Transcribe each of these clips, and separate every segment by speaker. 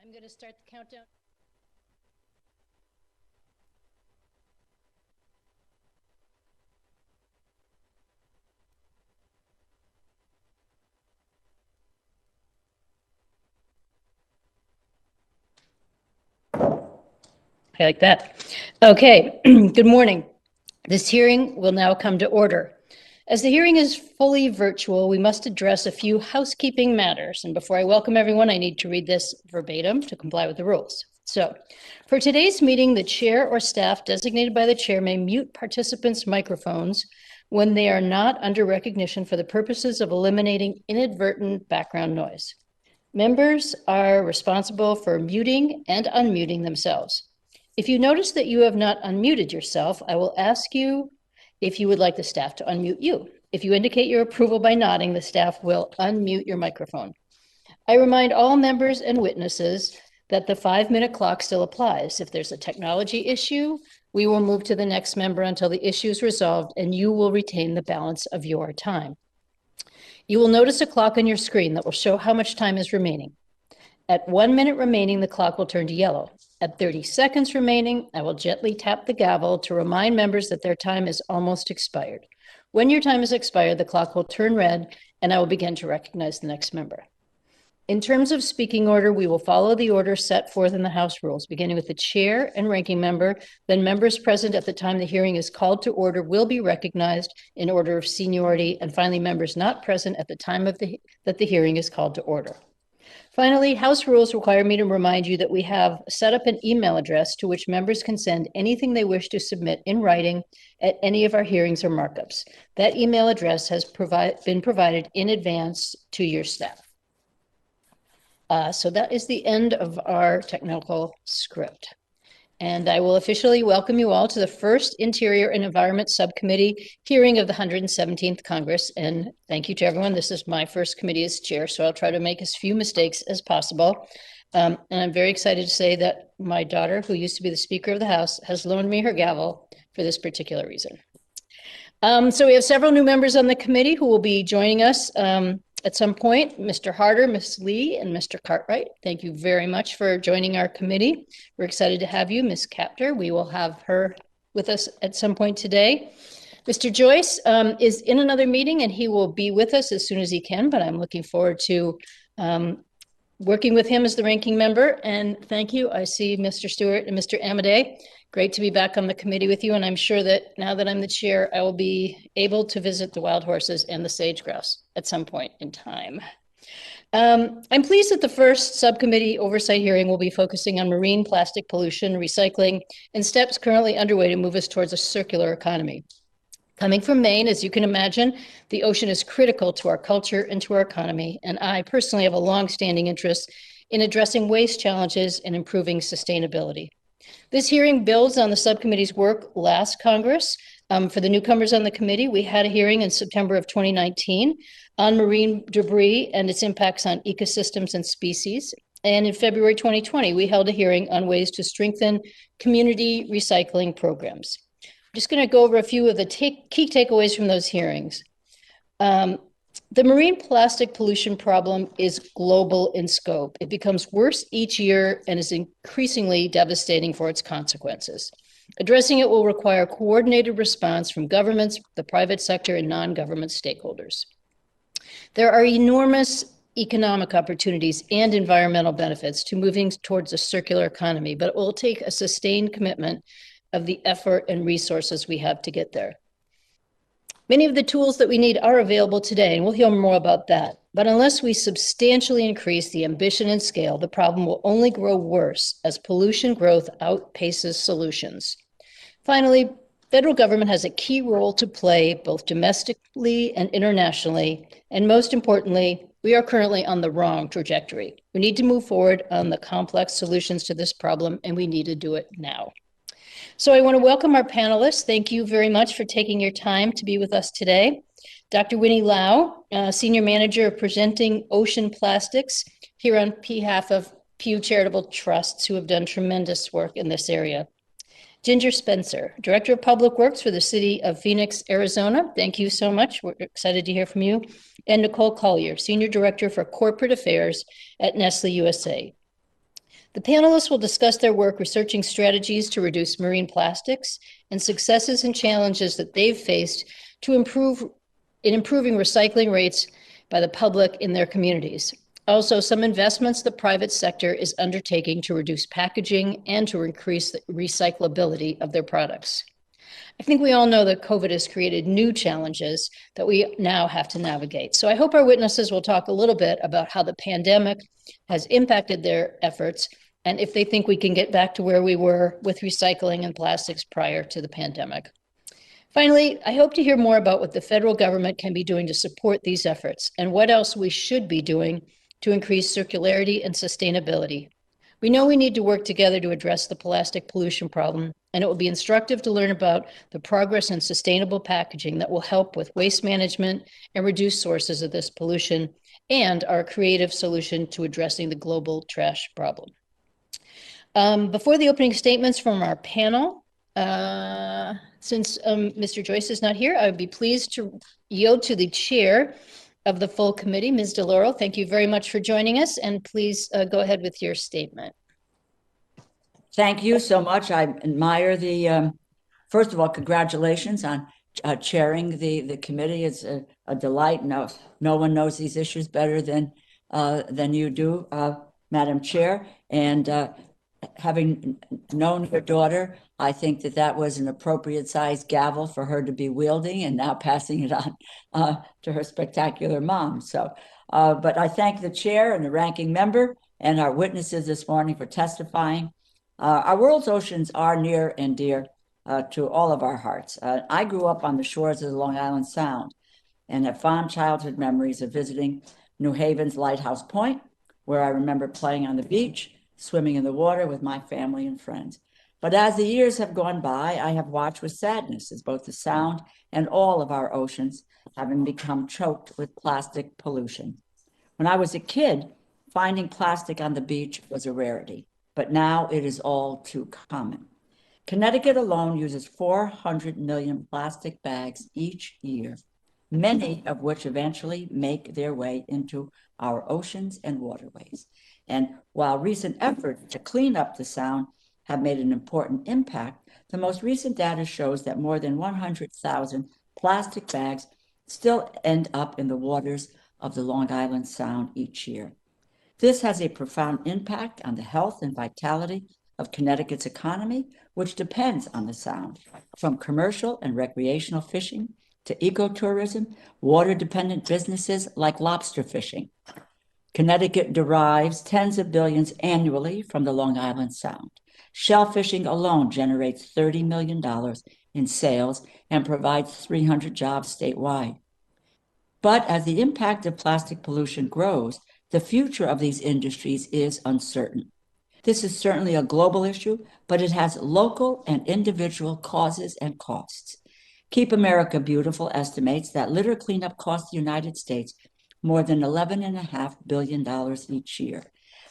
Speaker 1: I'm going to start the countdown. I like that. Okay, good morning. This hearing will now come to order. As the hearing is fully virtual, we must address a few housekeeping matters. And before I welcome everyone, I need to read this verbatim to comply with the rules. So, for today's meeting, the chair or staff designated by the chair may mute participants' microphones when they are not under recognition for the purposes of eliminating inadvertent background noise. Members are responsible for muting and unmuting themselves. If you notice that you have not unmuted yourself, I will ask you if you would like the staff to unmute you. If you indicate your approval by nodding, the staff will unmute your microphone. I remind all members and witnesses that the 5-minute clock still applies. If there's a technology issue, we will move to the next member until the issue is resolved, and you will retain the balance of your time. You will notice a clock on your screen that will show how much time is remaining. At 1 minute remaining, the clock will turn to yellow. At 30 seconds remaining, I will gently tap the gavel to remind members that their time is almost expired. When your time is expired, the clock will turn red, and I will begin to recognize the next member. In terms of speaking order, we will follow the order set forth in the House rules, beginning with the chair and ranking member. Then members present at the time the hearing is called to order will be recognized in order of seniority, and finally, members not present at the time of that the hearing is called to order. Finally, House rules require me to remind you that we have set up an email address to which members can send anything they wish to submit in writing at any of our hearings or markups. That email address has been provided in advance to your staff. So that is the end of our technical script. And I will officially welcome you all to the first Interior and Environment Subcommittee hearing of the 117th Congress. And thank you to everyone. This is my first committee as chair, so I'll try to make as few mistakes as possible. And I'm very excited to say that my daughter, who used to be the Speaker of the House, has loaned me her gavel for this particular reason. So we have several new members on the committee who will be joining us at some point. Mr. Harder, Ms. Lee, and Mr. Cartwright, thank you very much for joining our committee. We're excited to have you. Ms. Capter, we will have her with us at some point today. Mr. Joyce is in another meeting, and he will be with us as soon as he can, but I'm looking forward to working with him as the ranking member. And thank you. I see Mr. Stewart and Mr. Amadei. Great to be back on the committee with you. And I'm sure that now that I'm the chair, I will be able to visit the wild horses and the sage grouse at some point in time. I'm pleased that the first subcommittee oversight hearing will be focusing on marine plastic pollution, recycling, and steps currently underway to move us towards a circular economy. Coming from Maine, as you can imagine, the ocean is critical to our culture and to our economy. And I personally have a long-standing interest in addressing waste challenges and improving sustainability. This hearing builds on the subcommittee's work last Congress. For the newcomers on the committee, we had a hearing in September of 2019 on marine debris and its impacts on ecosystems and species. And in February 2020, we held a hearing on ways to strengthen community recycling programs. I'm just going to go over a few of the key takeaways from those hearings. The marine plastic pollution problem is global in scope. It becomes worse each year and is increasingly devastating for its consequences. Addressing it will require a coordinated response from governments, the private sector, and non-government stakeholders. There are enormous economic opportunities and environmental benefits to moving towards a circular economy, but it will take a sustained commitment of the effort and resources we have to get there. Many of the tools that we need are available today, and we'll hear more about that. But unless we substantially increase the ambition and scale, the problem will only grow worse as pollution growth outpaces solutions. Finally, federal government has a key role to play both domestically and internationally. And most importantly, we are currently on the wrong trajectory. We need to move forward on the complex solutions to this problem, and we need to do it now. So I want to welcome our panelists. Thank you very much for taking your time to be with us today. Dr. Winnie Lau, Senior Manager of Presenting Ocean Plastics, here on behalf of Pew Charitable Trusts, who have done tremendous work in this area. Ginger Spencer, Director of Public Works for the City of Phoenix, Arizona. Thank you so much. We're excited to hear from you. And Nicole Collier, Senior Director for Corporate Affairs at Nestle USA. The panelists will discuss their work researching strategies to reduce marine plastics and successes and challenges that they've faced to improving recycling rates by the public in their communities. Also, some investments the private sector is undertaking to reduce packaging and to increase the recyclability of their products. I think we all know that COVID has created new challenges that we now have to navigate. So I hope our witnesses will talk a little bit about how the pandemic has impacted their efforts and if they think we can get back to where we were with recycling and plastics prior to the pandemic. Finally, I hope to hear more about what the federal government can be doing to support these efforts and what else we should be doing to increase circularity and sustainability. We know we need to work together to address the plastic pollution problem, and it will be instructive to learn about the progress in sustainable packaging that will help with waste management and reduce sources of this pollution, and our creative solution to addressing the global trash problem. Before the opening statements from our panel, since Mr. Joyce is not here, I would be pleased to yield to the chair of the full committee, Ms. DeLauro. Thank you very much for joining us, and please go ahead with your statement.
Speaker 2: Thank you so much. I admire the, first of all, congratulations on chairing the committee. It's a delight. No one knows these issues better than you do, Madam Chair. And having known your daughter, I think that was an appropriate sized gavel for her to be wielding and now passing it on to her spectacular mom. So, but I thank the chair and the ranking member and our witnesses this morning for testifying. Our world's oceans are near and dear to all of our hearts. I grew up on the shores of the Long Island Sound and have fond childhood memories of visiting New Haven's Lighthouse Point, where I remember playing on the beach, swimming in the water with my family and friends. But as the years have gone by, I have watched with sadness as both the Sound and all of our oceans having become choked with plastic pollution. When I was a kid, finding plastic on the beach was a rarity, but now it is all too common. Connecticut alone uses 400 million plastic bags each year, many of which eventually make their way into our oceans and waterways. And while recent efforts to clean up the Sound have made an important impact, the most recent data shows that more than 100,000 plastic bags still end up in the waters of the Long Island Sound each year. This has a profound impact on the health and vitality of Connecticut's economy, which depends on the Sound, from commercial and recreational fishing to ecotourism, water-dependent businesses like lobster fishing. Connecticut derives tens of billions annually from the Long Island Sound. Shellfishing alone generates $30 million in sales and provides 300 jobs statewide. But as the impact of plastic pollution grows, the future of these industries is uncertain. This is certainly a global issue, but it has local and individual causes and costs. Keep America Beautiful estimates that litter cleanup costs the United States more than $11.5 billion each year.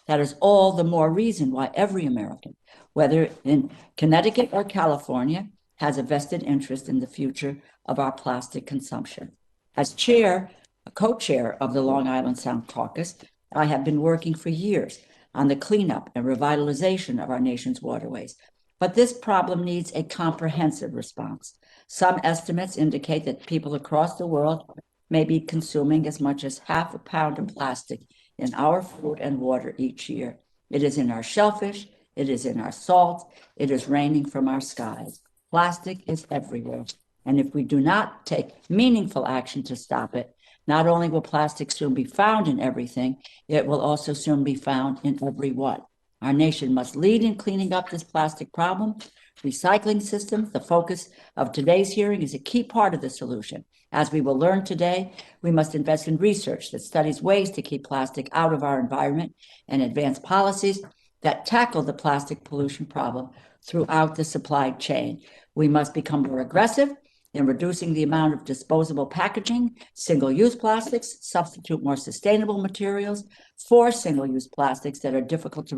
Speaker 2: That is all the more reason why every American, whether in Connecticut or California, has a vested interest in the future of our plastic consumption. As co-chair of the Long Island Sound Caucus, I have been working for years on the cleanup and revitalization of our nation's waterways. But this problem needs a comprehensive response. Some estimates indicate that people across the world may be consuming as much as half a pound of plastic in our food and water each year. It is in our shellfish, it is in our salt, it is raining from our skies. Plastic is everywhere. And if we do not take meaningful action to stop it, not only will plastic soon be found in everything, it will also soon be found in everyone. Our nation must lead in cleaning up this plastic problem. Recycling systems, the focus of today's hearing, is a key part of the solution. As we will learn today, we must invest in research that studies ways to keep plastic out of our environment and advance policies that tackle the plastic pollution problem throughout the supply chain. We must become more aggressive in reducing the amount of disposable packaging, single-use plastics, substitute more sustainable materials for single-use plastics that are difficult to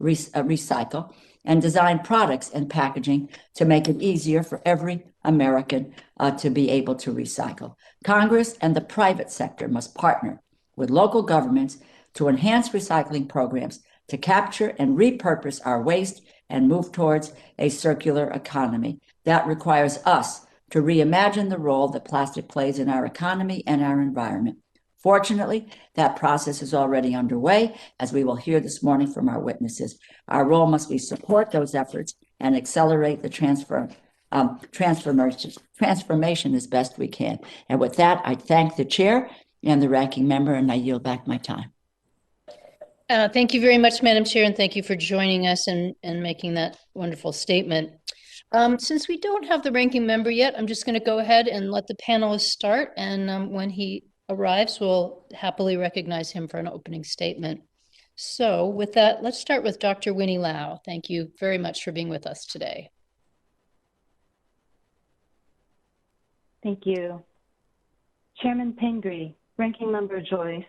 Speaker 2: recycle, and design products and packaging to make it easier for every American to be able to recycle. Congress and the private sector must partner with local governments to enhance recycling programs to capture and repurpose our waste and move towards a circular economy. That requires us to reimagine the role that plastic plays in our economy and our environment. Fortunately, that process is already underway, as we will hear this morning from our witnesses. Our role must be support those efforts and accelerate the transformation as best we can. And with that, I thank the chair and the ranking member, and I yield back my time.
Speaker 1: Thank you very much, Madam Chair, and thank you for joining us and making that wonderful statement. Since we don't have the ranking member yet, I'm just going to go ahead and let the panelists start. And when he arrives, we'll happily recognize him for an opening statement. So with that, let's start with Dr. Winnie Lau. Thank you very much for being with us today.
Speaker 3: Thank you. Chairman Pingree, Ranking Member Joyce,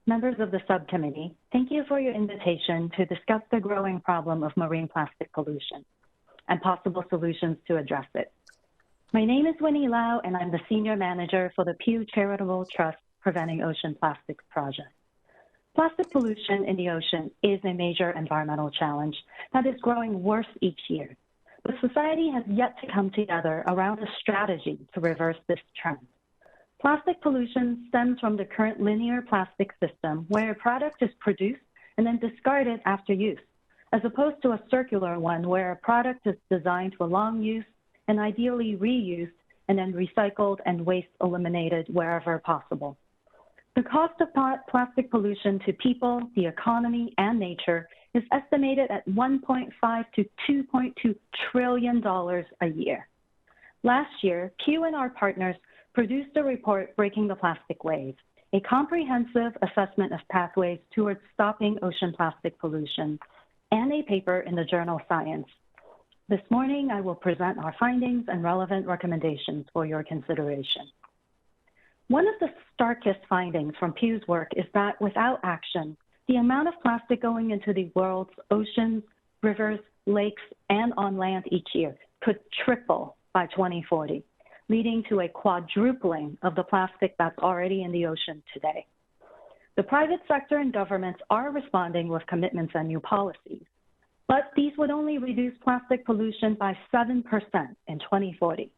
Speaker 3: members of the subcommittee, thank you for your invitation to discuss the growing problem of marine plastic pollution and possible solutions to address it. My name is Winnie Lau, and I'm the Senior Manager for the Pew Charitable Trust Preventing Ocean Plastics Project. Plastic pollution in the ocean is a major environmental challenge that is growing worse each year, but society has yet to come together around a strategy to reverse this trend. Plastic pollution stems from the current linear plastic system where a product is produced and then discarded after use, as opposed to a circular one where a product is designed for long use and ideally reused and then recycled and waste eliminated wherever possible. The cost of plastic pollution to people, the economy, and nature is estimated at $1.5 to $2.2 trillion a year. Last year, Pew and our partners produced a report, Breaking the Plastic Wave, a comprehensive assessment of pathways towards stopping ocean plastic pollution, and a paper in the journal Science. This morning, I will present our findings and relevant recommendations for your consideration. One of the starkest findings from Pew's work is that without action, the amount of plastic going into the world's oceans, rivers, lakes, and on land each year could triple by 2040. Leading to a quadrupling of the plastic that's already in the ocean today. The private sector and governments are responding with commitments and new policies, but these would only reduce plastic pollution by 7% in 2040.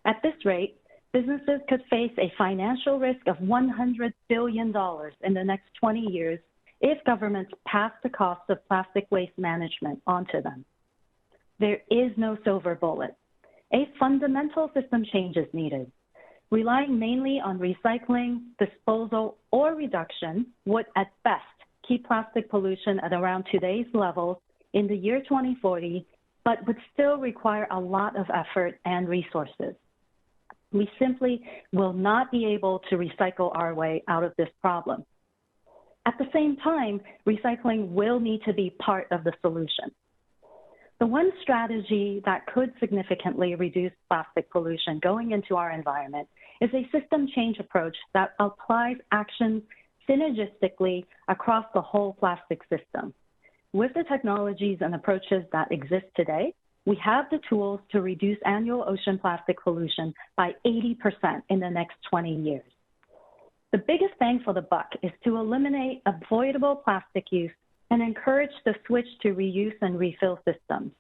Speaker 3: At this rate, businesses could face a financial risk of $100 billion in the next 20 years if governments pass the cost of plastic waste management onto them. There is no silver bullet. A fundamental system change is needed. Relying mainly on recycling, disposal, or reduction would at best keep plastic pollution at around today's levels in the year 2040, but would still require a lot of effort and resources. We simply will not be able to recycle our way out of this problem. At the same time, recycling will need to be part of the solution. The one strategy that could significantly reduce plastic pollution going into our environment is a system change approach that applies actions synergistically across the whole plastic system. With the technologies and approaches that exist today, we have the tools to reduce annual ocean plastic pollution by 80% in the next 20 years. The biggest bang for the buck is to eliminate avoidable plastic use and encourage the switch to reuse and refill systems.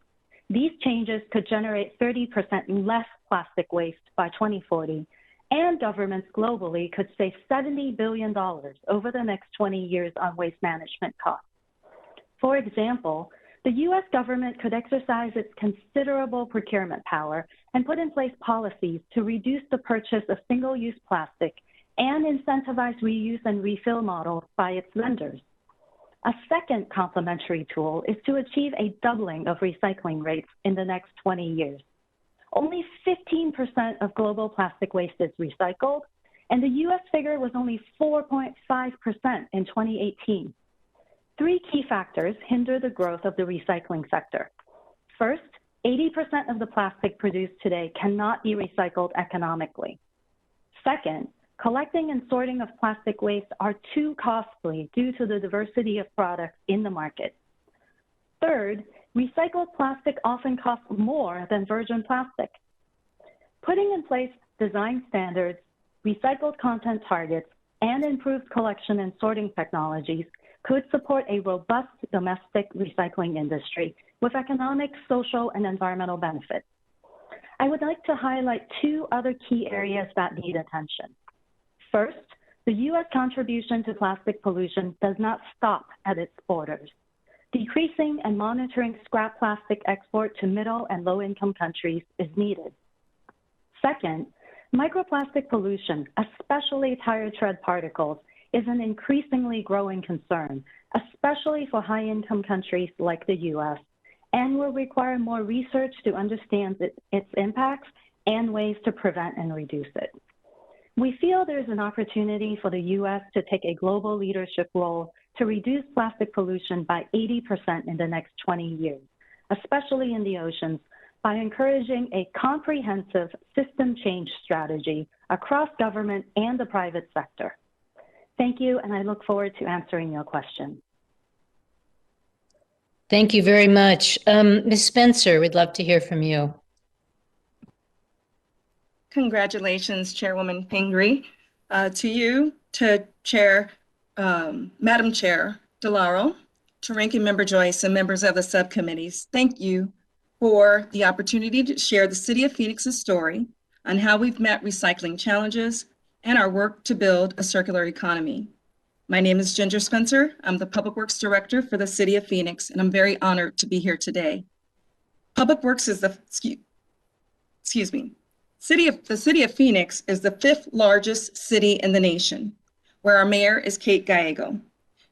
Speaker 3: These changes could generate 30% less plastic waste by 2040, and governments globally could save $70 billion over the next 20 years on waste management costs. For example, the US government could exercise its considerable procurement power and put in place policies to reduce the purchase of single-use plastic and incentivize reuse and refill models by its vendors. A second complementary tool is to achieve a doubling of recycling rates in the next 20 years. Only 15% of global plastic waste is recycled, and the US figure was only 4.5% in 2018. Three key factors hinder the growth of the recycling sector. First, 80% of the plastic produced today cannot be recycled economically. Second, collecting and sorting of plastic waste are too costly due to the diversity of products in the market. Third, recycled plastic often costs more than virgin plastic. Putting in place design standards, recycled content targets, and improved collection and sorting technologies could support a robust domestic recycling industry with economic, social, and environmental benefits. I would like to highlight two other key areas that need attention. First, the U.S. contribution to plastic pollution does not stop at its borders. Decreasing and monitoring scrap plastic export to middle and low-income countries is needed. Second, microplastic pollution, especially tire tread particles, is an increasingly growing concern, especially for high-income countries like the U.S., and will require more research to understand its impacts and ways to prevent and reduce it. We feel there's an opportunity for the U.S. to take a global leadership role to reduce plastic pollution by 80% in the next 20 years, especially in the oceans, by encouraging a comprehensive system change strategy across government and the private sector. Thank you, and I look forward to answering your questions.
Speaker 1: Thank you very much. Ms. Spencer, we'd love to hear from you.
Speaker 4: Congratulations, Chairwoman Pingree, to you, to Madam Chair DeLauro, to Ranking Member Joyce and members of the subcommittees. Thank you for the opportunity to share the City of Phoenix's story on how we've met recycling challenges and our work to build a circular economy. My name is Ginger Spencer. I'm the Public Works Director for the City of Phoenix, and I'm very honored to be here today. Public Works is the City of Phoenix is the 5th largest city in the nation, where our mayor is Kate Gallego.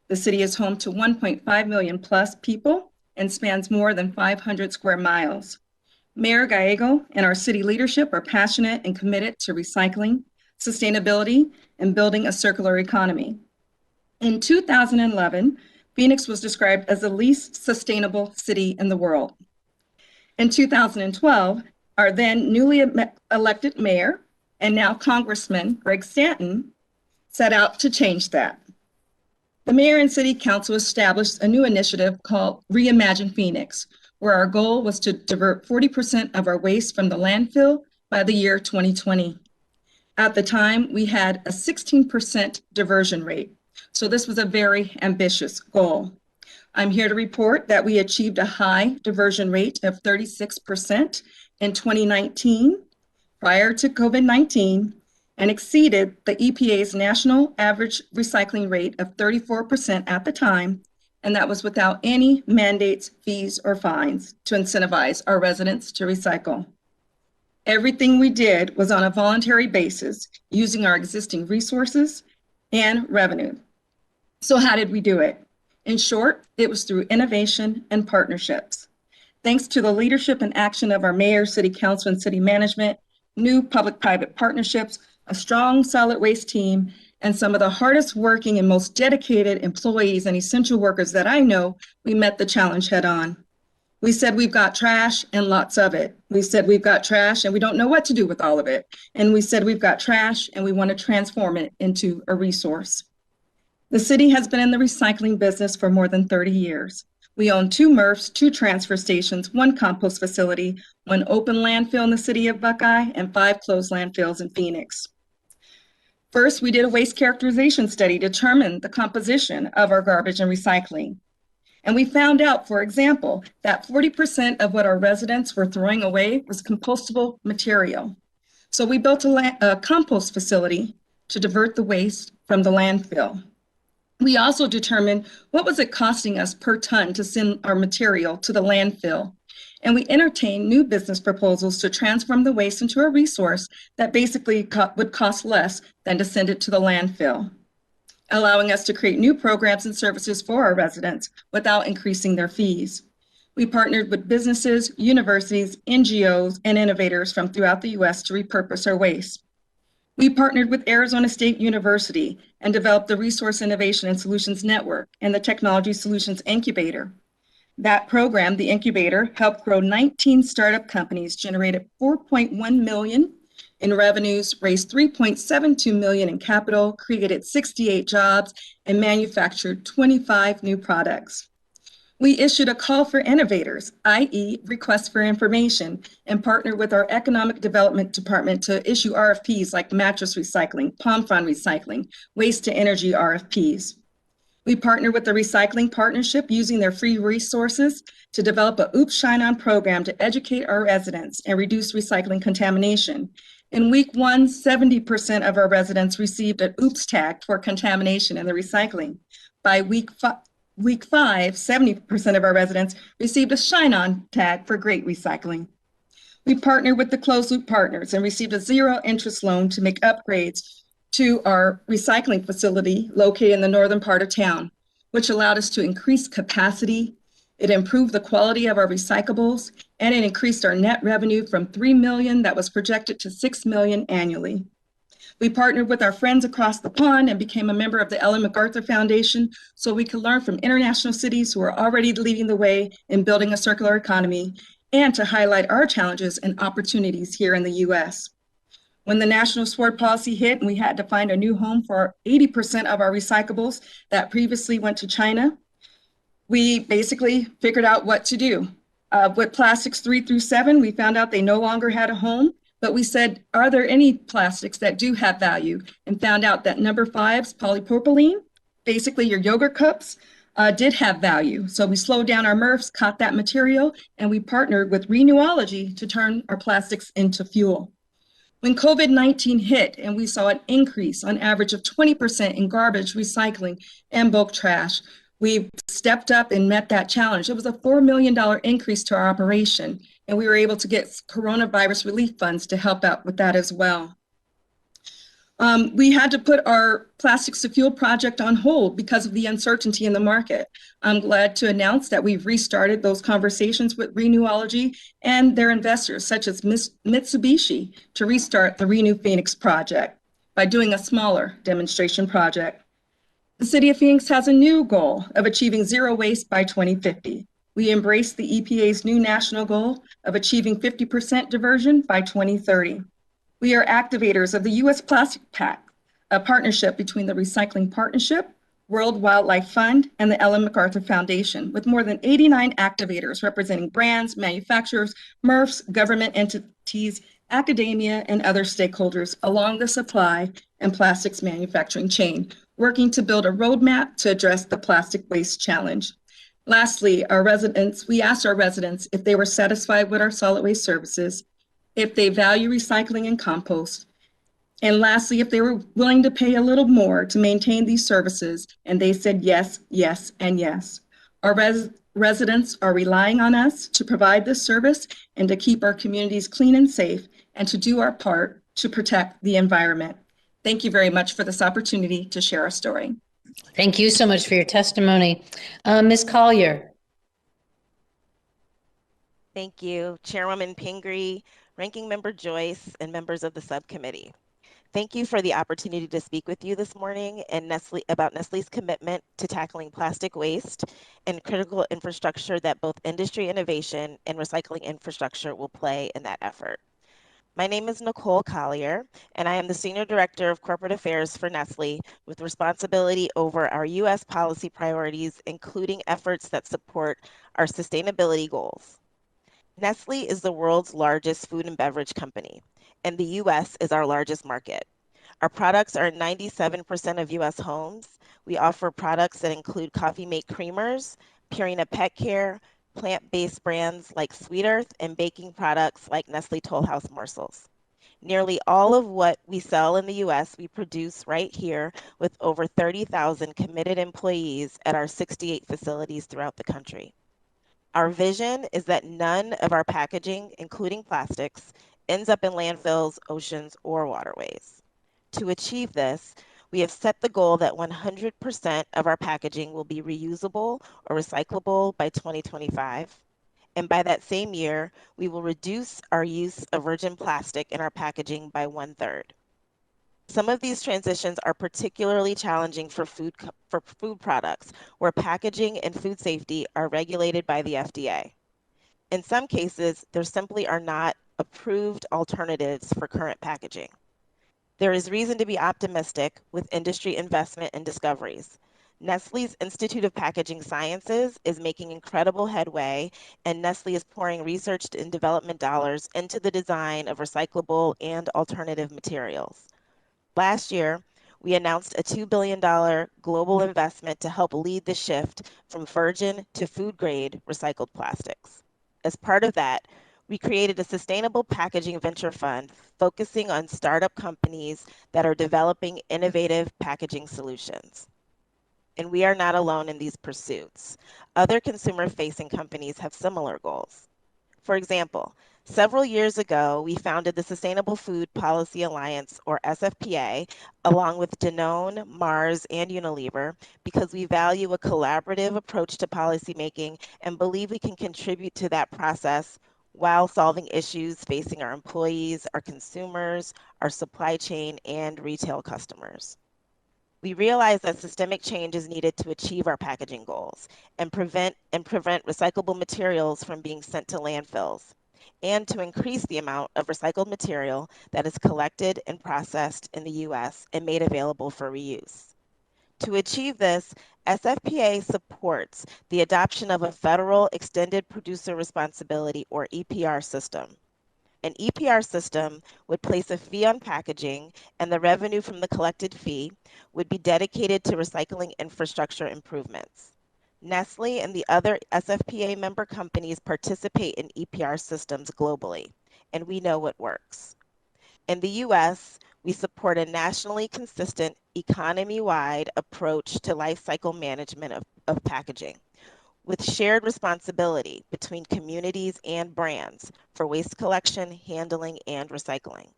Speaker 4: The city is home to 1.5 million plus people and spans more than 500 square miles. Mayor Gallego and our city leadership are passionate and committed to recycling, sustainability, and building a circular economy. In 2011, Phoenix was described as the least sustainable city in the world. In 2012, our then newly elected mayor and now Congressman Greg Stanton set out to change that. The mayor and city council established a new initiative called Reimagine Phoenix, where our goal was to divert 40% of our waste from the landfill by the year 2020. At the time, we had a 16% diversion rate. So this was a very ambitious goal. I'm here to report that we achieved a high diversion rate of 36% in 2019, prior to COVID-19, and exceeded the EPA's national average recycling rate of 34% at the time, and that was without any mandates, fees, or fines to incentivize our residents to recycle. Everything we did was on a voluntary basis, using our existing resources and revenue. So how did we do it? In short, it was through innovation and partnerships. Thanks to the leadership and action of our mayor, city council, and city management, new public-private partnerships, a strong solid waste team, and some of the hardest working and most dedicated employees and essential workers that I know, we met the challenge head on. We said we've got trash and lots of it. We said we've got trash and we don't know what to do with all of it. And we said we've got trash and we want to transform it into a resource. The city has been in the recycling business for more than 30 years. We own 2 MRFs, 2 transfer stations, 1 compost facility, 1 open landfill in the city of Buckeye, and 5 closed landfills in Phoenix. First, we did a waste characterization study to determine the composition of our garbage and recycling. And we found out, for example, that 40% of what our residents were throwing away was compostable material. So we built a compost facility to divert the waste from the landfill. We also determined what was it costing us per ton to send our material to the landfill. And we entertained new business proposals to transform the waste into a resource that basically would cost less than to send it to the landfill, allowing us to create new programs and services for our residents without increasing their fees. We partnered with businesses, universities, NGOs, and innovators from throughout the U.S. to repurpose our waste. We partnered with Arizona State University and developed the Resource Innovation and Solutions Network and the Technology Solutions Incubator. That program, the incubator, helped grow 19 startup companies, generated $4.1 million in revenues, raised $3.72 million in capital, created 68 jobs, and manufactured 25 new products. We issued a call for innovators, i.e. requests for information, and partnered with our economic development department to issue RFPs like mattress recycling, palm frond recycling, waste to energy RFPs. We partnered with the Recycling Partnership using their free resources to develop a Oops Shine On program to educate our residents and reduce recycling contamination. In week 1, 70% of our residents received an Oops tag for contamination in the recycling. By week 5, 70% of our residents received a Shine On tag for great recycling. We partnered with the Closed Loop Partners and received a zero interest loan to make upgrades to our recycling facility located in the northern part of town, which allowed us to increase capacity. It improved the quality of our recyclables, and it increased our net revenue from $3 million that was projected to $6 million annually. We partnered with our friends across the pond and became a member of the Ellen MacArthur Foundation so we could learn from international cities who are already leading the way in building a circular economy and to highlight our challenges and opportunities here in the US. When the national sword policy hit and we had to find a new home for 80% of our recyclables that previously went to China, we basically figured out what to do. With plastics 3 through 7, we found out they no longer had a home, but we said, are there any plastics that do have value? And found out that number 5's polypropylene, basically your yogurt cups, did have value. So we slowed down our MRFs, caught that material, and we partnered with Renewology to turn our plastics into fuel. When COVID-19 hit and we saw an increase on average of 20% in garbage, recycling, and bulk trash, we stepped up and met that challenge. It was a $4 million increase to our operation, and we were able to get coronavirus relief funds to help out with that as well. We had to put our Plastics to Fuel project on hold because of the uncertainty in the market. I'm glad to announce that we've restarted those conversations with Renewology and their investors, such as Mitsubishi, to restart the Renew Phoenix project by doing a smaller demonstration project. The City of Phoenix has a new goal of achieving zero waste by 2050. We embrace the EPA's new national goal of achieving 50% diversion by 2030. We are activators of the U.S. Plastic Pact, a partnership between the Recycling Partnership, World Wildlife Fund, and the Ellen MacArthur Foundation, with more than 89 activators representing brands, manufacturers, MRFs, government entities, academia, and other stakeholders along the supply and plastics manufacturing chain, working to build a roadmap to address the plastic waste challenge. Lastly, we asked our residents if they were satisfied with our solid waste services, if they value recycling and compost, and lastly, if they were willing to pay a little more to maintain these services, and they said yes, yes, and yes. Our residents are relying on us to provide this service and to keep our communities clean and safe, and to do our part to protect the environment. Thank you very much for this opportunity to share our story.
Speaker 1: Thank you so much for your testimony. Ms. Collier.
Speaker 5: Thank you, Chairwoman Pingree, Ranking Member Joyce, and members of the subcommittee. Thank you for the opportunity to speak with you this morning and about Nestle's commitment to tackling plastic waste and critical infrastructure that both industry innovation and recycling infrastructure will play in that effort. My name is Nicole Collier, and I am the Senior Director of Corporate Affairs for Nestle, with responsibility over our U.S. policy priorities, including efforts that support our sustainability goals. Nestle is the world's largest food and beverage company, and the U.S. is our largest market. Our products are in 97% of U.S. homes. We offer products that include Coffee Mate creamers, Purina Pet Care, plant-based brands like Sweet Earth, and baking products like Nestle Toll House morsels. Nearly all of what we sell in the U.S. we produce right here with over 30,000 committed employees at our 68 facilities throughout the country. Our vision is that none of our packaging, including plastics, ends up in landfills, oceans, or waterways. To achieve this, we have set the goal that 100% of our packaging will be reusable or recyclable by 2025. And by that same year, we will reduce our use of virgin plastic in our packaging by 1/3. Some of these transitions are particularly challenging for food products, where packaging and food safety are regulated by the FDA. In some cases, there simply are not approved alternatives for current packaging. There is reason to be optimistic with industry investment and discoveries. Nestle's Institute of Packaging Sciences is making incredible headway, and Nestle is pouring research and development dollars into the design of recyclable and alternative materials. Last year, we announced a $2 billion global investment to help lead the shift from virgin to food-grade recycled plastics. As part of that, we created a sustainable packaging venture fund focusing on startup companies that are developing innovative packaging solutions. And we are not alone in these pursuits. Other consumer-facing companies have similar goals. For example, several years ago, we founded the Sustainable Food Policy Alliance, or SFPA, along with Danone, Mars, and Unilever, because we value a collaborative approach to policymaking and believe we can contribute to that process while solving issues facing our employees, our consumers, our supply chain, and retail customers. We realize that systemic change is needed to achieve our packaging goals and prevent recyclable materials from being sent to landfills, and to increase the amount of recycled material that is collected and processed in the U.S. and made available for reuse. To achieve this, SFPA supports the adoption of a federal extended producer responsibility, or EPR system. An EPR system would place a fee on packaging, and the revenue from the collected fee would be dedicated to recycling infrastructure improvements. Nestle and the other SFPA member companies participate in EPR systems globally, and we know what works. In the US, we support a nationally consistent, economy-wide approach to life cycle management of packaging, with shared responsibility between communities and brands for waste collection, handling, and recycling.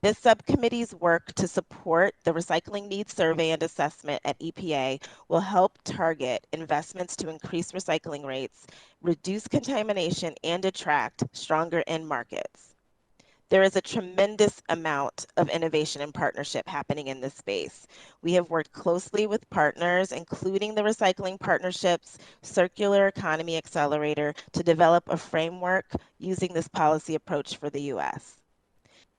Speaker 5: This subcommittee's work to support the Recycling Needs Survey and Assessment at EPA will help target investments to increase recycling rates, reduce contamination, and attract stronger end markets. There is a tremendous amount of innovation and partnership happening in this space. We have worked closely with partners, including the Recycling Partnerships Circular Economy Accelerator, to develop a framework using this policy approach for the U.S.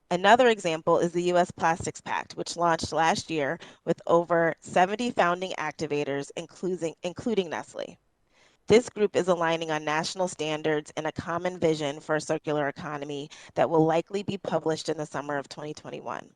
Speaker 5: Another example is the U.S. Plastics Pact, which launched last year with over 70 founding activators, including Nestle. This group is aligning on national standards and a common vision for a circular economy that will likely be published in the summer of 2021.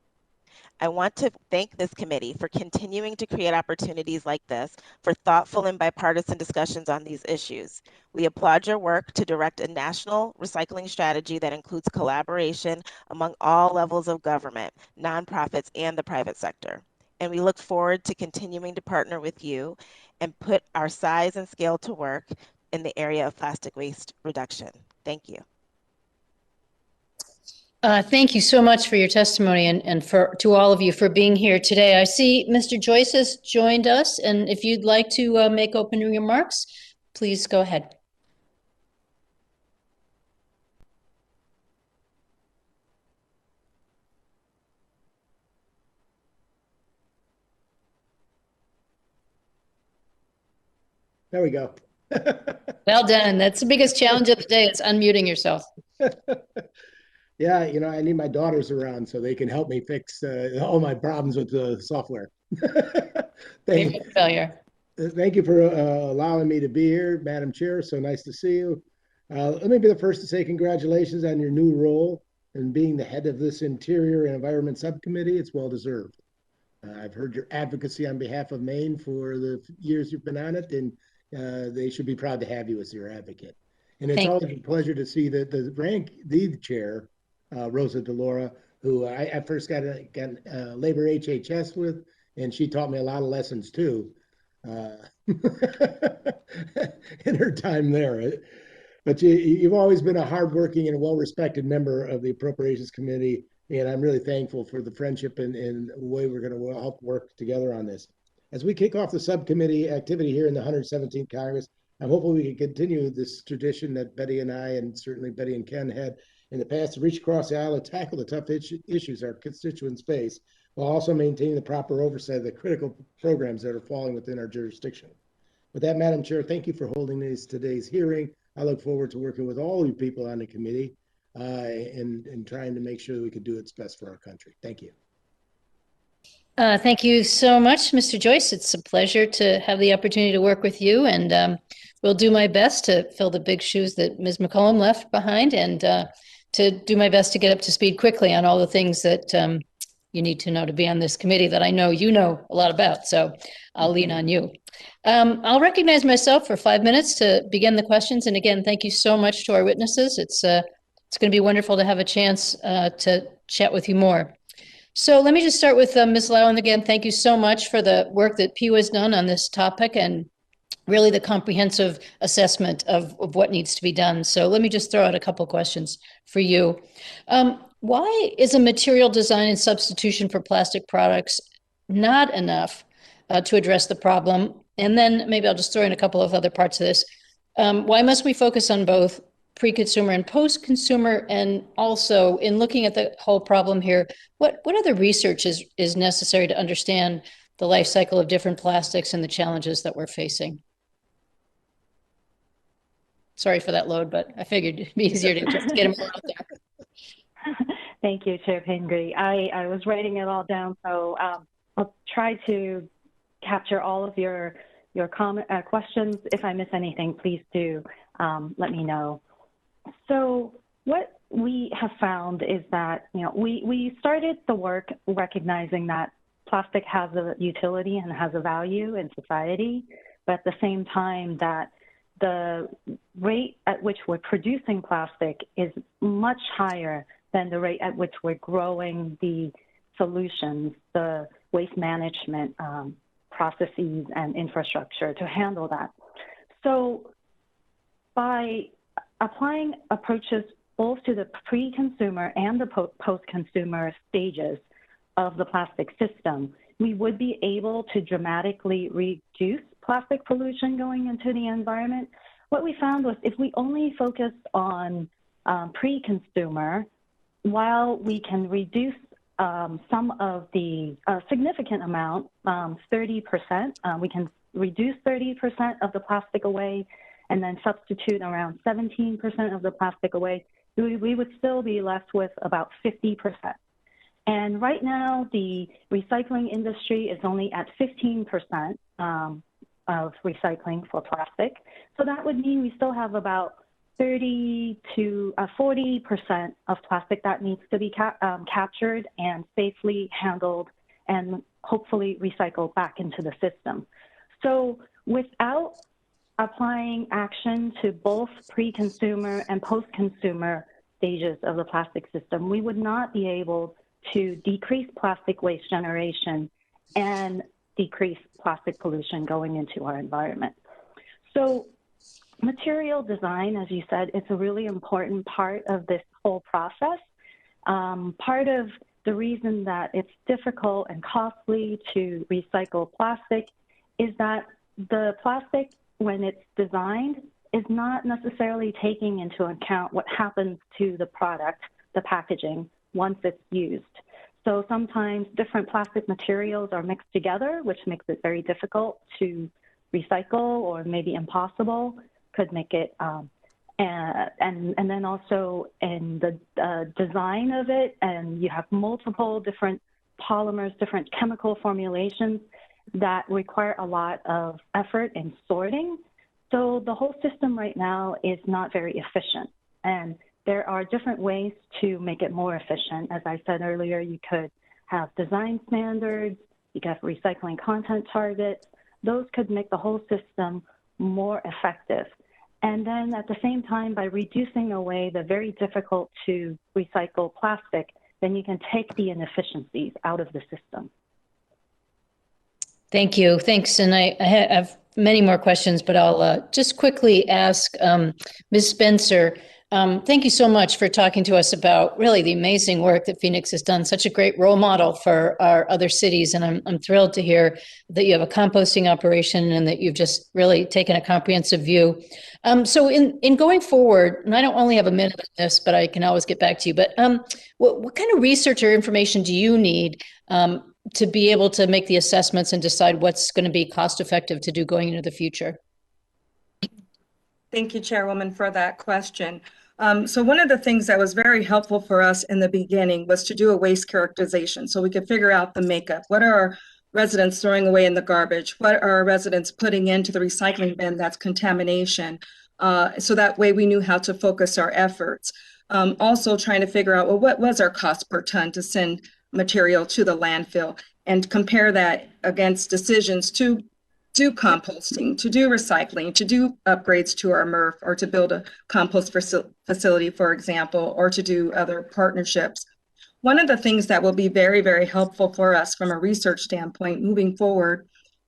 Speaker 5: I want to thank this committee for continuing to create opportunities like this for thoughtful and bipartisan discussions on these issues. We applaud your work to direct a national recycling strategy that includes collaboration among all levels of government, nonprofits, and the private sector. And we look forward to continuing to partner with you and put our size and scale to work in the area of plastic waste reduction. Thank you.
Speaker 1: Thank you so much for your testimony and to all of you for being here today. I see Mr. Joyce has joined us, and if you'd like to make opening remarks, please go ahead.
Speaker 6: There we go.
Speaker 1: Well done. That's the biggest challenge of the day, is unmuting yourself.
Speaker 6: Yeah, I need my daughters around so they can help me fix all my problems with the software.
Speaker 1: Failure.
Speaker 6: Thank you for allowing me to be here, Madam Chair. So nice to see you. Let me be the first to say congratulations on your new role and being the head of this Interior and Environment Subcommittee. It's well deserved. I've heard your advocacy on behalf of Maine for the years you've been on it, and they should be proud to have you as their advocate. And it's always a pleasure to see the chair, Rosa DeLaura, who I first got labor HHS with, and she taught me a lot of lessons too in her time there. But you've always been a hardworking and well-respected member of the Appropriations Committee, and I'm really thankful for the friendship and the way we're going to help work together on this. As we kick off the subcommittee activity here in the 117th Congress, I'm hopeful we can continue this tradition that Betty and I, and certainly Betty and Ken, had in the past to reach across the aisle and tackle the tough issues our constituents face, while also maintaining the proper oversight of the critical programs that are falling within our jurisdiction. With that, Madam Chair, thank you for holding today's hearing. I look forward to working with all you people on the committee and trying to make sure that we can do what's best for our country. Thank you.
Speaker 1: Thank you so much, Mr. Joyce. It's a pleasure to have the opportunity to work with you, and will do my best to fill the big shoes that Ms. McCollum left behind, and to do my best to get up to speed quickly on all the things that you need to know to be on this committee that I know you know a lot about. So I'll lean on you. I'll recognize myself for 5 minutes to begin the questions. And again, thank you so much to our witnesses. It's going to be wonderful to have a chance to chat with you more. So let me just start with Ms. Lau. And again, thank you so much for the work that Pew has done on this topic and really the comprehensive assessment of what needs to be done. So let me just throw out a couple questions for you. Why is a material design and substitution for plastic products not enough to address the problem? And then maybe I'll just throw in a couple of other parts of this. Why must we focus on both pre-consumer and post-consumer? And also, in looking at the whole problem here, what other research is necessary to understand the life cycle of different plastics and the challenges that we're facing? Sorry for that load, but I figured it'd be easier to just get them all out there.
Speaker 3: Thank you, Chair Pingree. I was writing it all down, so I'll try to capture all of your questions. If I miss anything, please do let me know. So what we have found is that, we started the work recognizing that plastic has a utility and has a value in society, but at the same time that the rate at which we're producing plastic is much higher than the rate at which we're growing the solutions, the waste management processes and infrastructure to handle that. So by applying approaches both to the pre-consumer and the post-consumer stages of the plastic system, we would be able to dramatically reduce plastic pollution going into the environment. What we found was if we only focused on pre-consumer, while we can reduce some of the significant amount, 30%, we can reduce 30% of the plastic away and then substitute around 17% of the plastic away, we would still be left with about 50%. And right now, the recycling industry is only at 15% of recycling for plastic. So that would mean we still have about 30 to 40% of plastic that needs to be captured and safely handled and hopefully recycled back into the system. So without applying action to both pre-consumer and post-consumer stages of the plastic system, we would not be able to decrease plastic waste generation and decrease plastic pollution going into our environment. So material design, as you said, it's a really important part of this whole process. Part of the reason that it's difficult and costly to recycle plastic is that the plastic, when it's designed, is not necessarily taking into account what happens to the product, the packaging, once it's used. So sometimes different plastic materials are mixed together, which makes it very difficult to recycle or maybe impossible, could make it, and then also in the design of it, and you have multiple different polymers, different chemical formulations that require a lot of effort in sorting. So the whole system right now is not very efficient. And there are different ways to make it more efficient. As I said earlier, you could have design standards, you could have recycling content targets. Those could make the whole system more effective. And then at the same time, by reducing away the very difficult to recycle plastic, then you can take the inefficiencies out of the system.
Speaker 1: Thank you. Thanks. And I have many more questions, but I'll just quickly ask Ms. Spencer, thank you so much for talking to us about really the amazing work that Phoenix has done, such a great role model for our other cities. And I'm thrilled to hear that you have a composting operation and that you've just really taken a comprehensive view. So in going forward, and I don't only have a minute on this, but I can always get back to you, but what kind of research or information do you need to be able to make the assessments and decide what's going to be cost effective to do going into the future?
Speaker 4: Thank you, Chairwoman, for that question. So one of the things that was very helpful for us in the beginning was to do a waste characterization so we could figure out the makeup. What are our residents throwing away in the garbage? What are our residents putting into the recycling bin that's contamination? So that way we knew how to focus our efforts. Also trying to figure out, well, what was our cost per ton to send material to the landfill, and compare that against decisions to do composting, to do recycling, to do upgrades to our MRF, or to build a compost facility, for example, or to do other partnerships. One of the things that will be very, very helpful for us from a research standpoint moving forward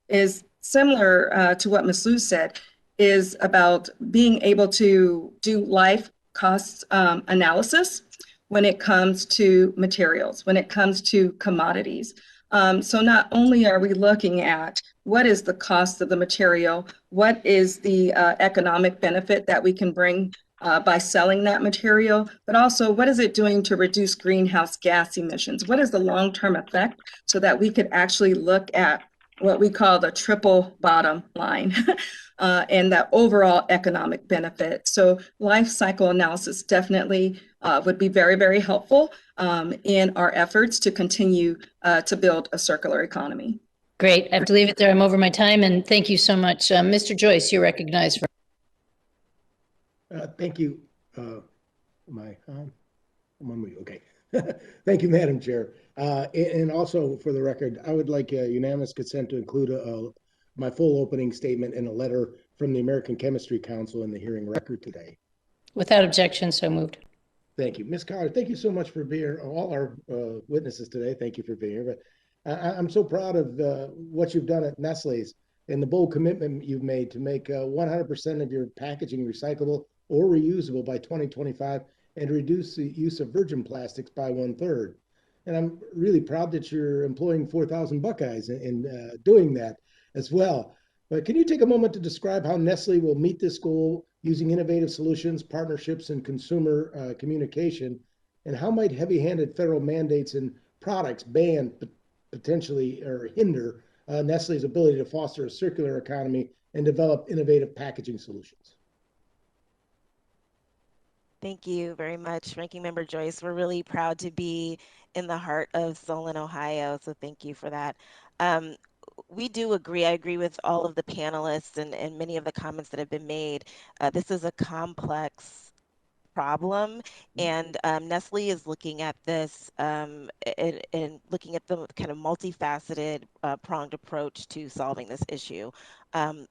Speaker 4: is similar to what Ms. Lou said, is about being able to do life costs analysis when it comes to materials, when it comes to commodities. So not only are we looking at what is the cost of the material, what is the economic benefit that we can bring by selling that material, but also what is it doing to reduce greenhouse gas emissions? What is the long-term effect, so that we could actually look at what we call the triple bottom line and that overall economic benefit. So life cycle analysis definitely would be very, very helpful in our efforts to continue to build a circular economy.
Speaker 1: Great. I have to leave it there. I'm over my time, and thank you so much. Mr. Joyce, you're recognized for.
Speaker 6: Thank you. Am I on? I'm on mute. Okay. Thank you, Madam Chair. And also, for the record, I would like unanimous consent to include my full opening statement and a letter from the American Chemistry Council in the hearing record today.
Speaker 1: Without objection, so moved.
Speaker 6: Thank you. Ms. Collier, thank you so much for being here. All our witnesses today, thank you for being here. But I'm so proud of what you've done at Nestle's and the bold commitment you've made to make 100% of your packaging recyclable or reusable by 2025 and reduce the use of virgin plastics by 1/3. And I'm really proud that you're employing 4,000 Buckeyes in doing that as well. But can you take a moment to describe how Nestle will meet this goal using innovative solutions, partnerships, and consumer communication? And how might heavy-handed federal mandates and products ban potentially or hinder Nestle's ability to foster a circular economy and develop innovative packaging solutions?
Speaker 5: Thank you very much, Ranking Member Joyce. We're really proud to be in the heart of Solon, Ohio, so thank you for that. We do agree. I agree with all of the panelists and many of the comments that have been made. This is a complex problem, and Nestle is looking at this and looking at the kind of multifaceted, pronged approach to solving this issue.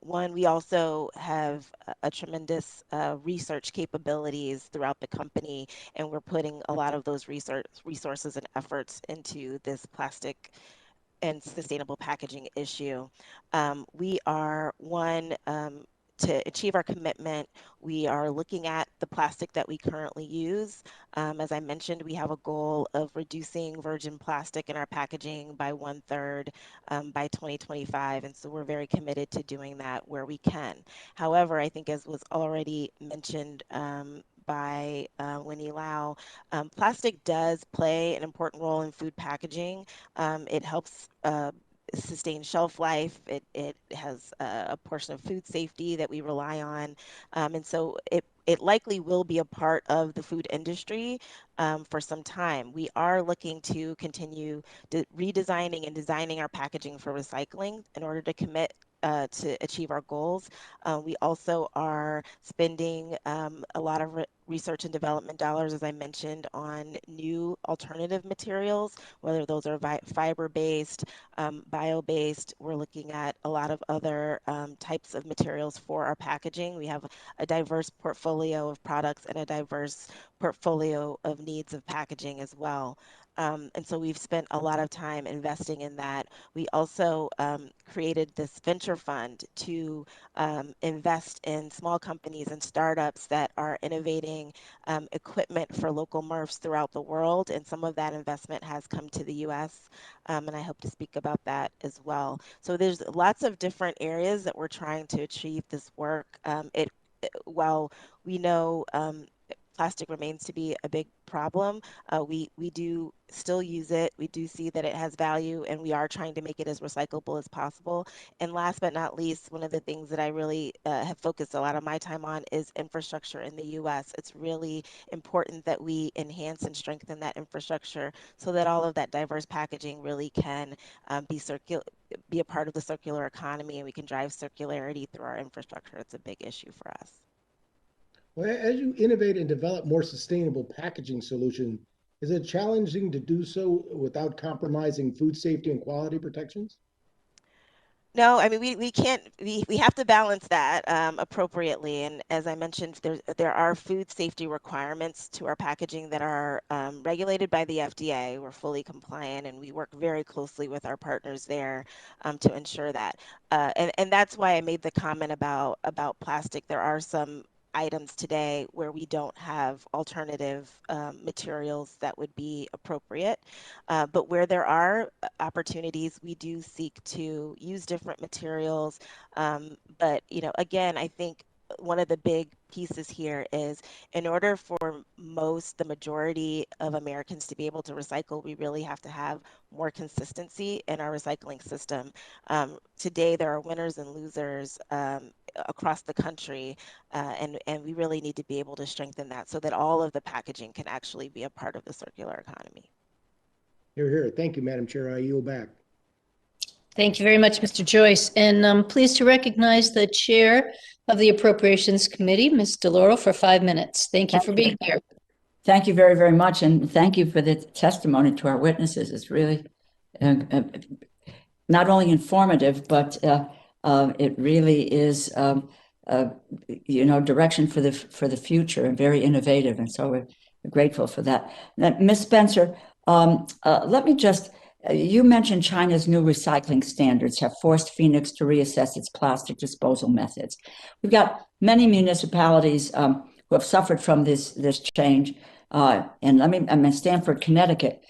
Speaker 5: One, we also have a tremendous research capabilities throughout the company, and we're putting a lot of those resources and efforts into this plastic and sustainable packaging issue. We are to achieve our commitment, we are looking at the plastic that we currently use. As I mentioned, we have a goal of reducing virgin plastic in our packaging by 1/3 by 2025. And so we're very committed to doing that where we can. However, I think as was already mentioned by Winnie Lau, plastic does play an important role in food packaging. It helps sustain shelf life. It has a portion of food safety that we rely on. And so it likely will be a part of the food industry for some time. We are looking to continue redesigning and designing our packaging for recycling in order to commit to achieve our goals. We also are spending a lot of research and development dollars, as I mentioned, on new alternative materials, whether those are fiber-based, bio-based. We're looking at a lot of other types of materials for our packaging. We have a diverse portfolio of products and a diverse portfolio of needs of packaging as well. And so we've spent a lot of time investing in that. We also created this venture fund to invest in small companies and startups that are innovating equipment for local MRFs throughout the world. And some of that investment has come to the US. And I hope to speak about that as well. So there's lots of different areas that we're trying to achieve this work. While we know plastic remains to be a big problem, we do still use it. We do see that it has value, and we are trying to make it as recyclable as possible. And last but not least, one of the things that I really have focused a lot of my time on is infrastructure in the US. It's really important that we enhance and strengthen that infrastructure so that all of that diverse packaging really can be a part of the circular economy, and we can drive circularity through our infrastructure. It's a big issue for us.
Speaker 6: Well, as you innovate and develop more sustainable packaging solutions, Is it challenging to do so without compromising food safety and quality protections?
Speaker 5: No, I mean we can't we have to balance that appropriately. And as I mentioned, there are food safety requirements to our packaging that are regulated by the FDA. We're fully compliant, and we work very closely with our partners there to ensure that. And that's why I made the comment about plastic. There are some items today where we don't have alternative materials that would be appropriate. But where there are opportunities, we do seek to use different materials. But, again, I think one of the big pieces here is in order for the majority of Americans to be able to recycle, we really have to have more consistency in our recycling system. Today, there are winners and losers across the country, and we really need to be able to strengthen that so that all of the packaging can actually be a part of the circular economy.
Speaker 6: Here, here. Thank you, Madam Chair. I yield back.
Speaker 1: Thank you very much, Mr. Joyce. And I'm pleased to recognize the Chair of the Appropriations Committee, Ms. DeLauro, for 5 minutes. Thank you for being here.
Speaker 2: Thank you very, very much. And thank you for the testimony to our witnesses. It's really not only informative, but it really is, direction for the future and very innovative. And so we're grateful for that. Now, Ms. Spencer, let me just, you mentioned China's new recycling standards have forced Phoenix to reassess its plastic disposal methods. We've got many municipalities who have suffered from this change. And Stamford, Connecticut,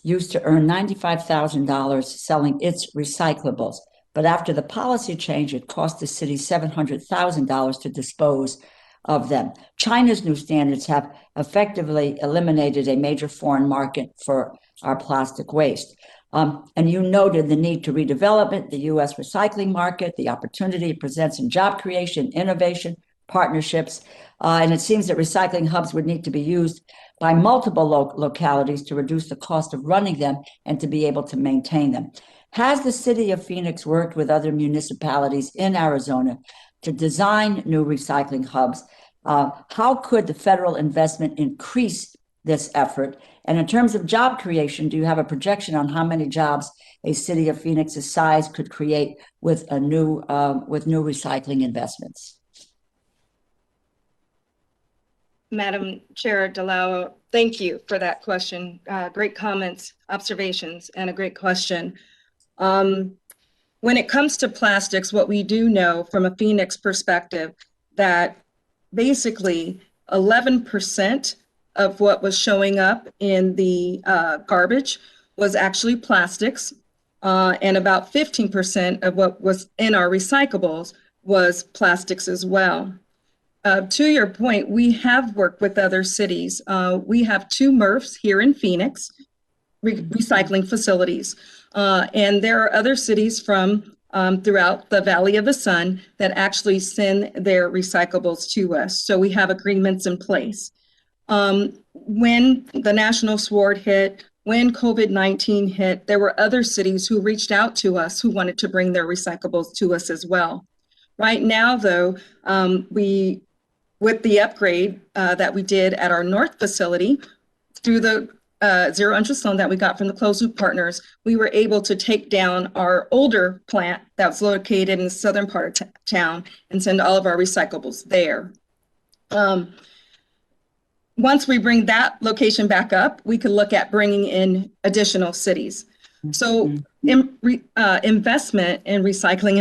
Speaker 2: used to earn $95,000 selling its recyclables. But after the policy change, it cost the city $700,000 to dispose of them. China's new standards have effectively eliminated a major foreign market for our plastic waste. And you noted the need to redevelop it, the U.S. recycling market, the opportunity it presents in job creation, innovation, partnerships. And it seems that recycling hubs would need to be used by multiple localities to reduce the cost of running them and to be able to maintain them. Has the city of Phoenix worked with other municipalities in Arizona to design new recycling hubs? How could the federal investment increase this effort? And in terms of job creation, do you have a projection on how many jobs a city of Phoenix's size could create with new recycling investments?
Speaker 4: Madam Chair DeLau, thank you for that question. Great comments, observations, and a great question. When it comes to plastics, what we do know from a Phoenix perspective, that basically 11% of what was showing up in the garbage was actually plastics, and about 15% of what was in our recyclables was plastics as well. To your point, we have worked with other cities. We have 2 MRFs here in Phoenix, recycling facilities. And there are other cities from throughout the Valley of the Sun that actually send their recyclables to us. So we have agreements in place. When the national sword hit, when COVID-19 hit, there were other cities who reached out to us who wanted to bring their recyclables to us as well. Right now, though, with the upgrade that we did at our North facility through the zero interest loan that we got from the closed loop partners, we were able to take down our older plant that was located in the southern part of town and send all of our recyclables there. Once we bring that location back up, we could look at bringing in additional cities. So investment in recycling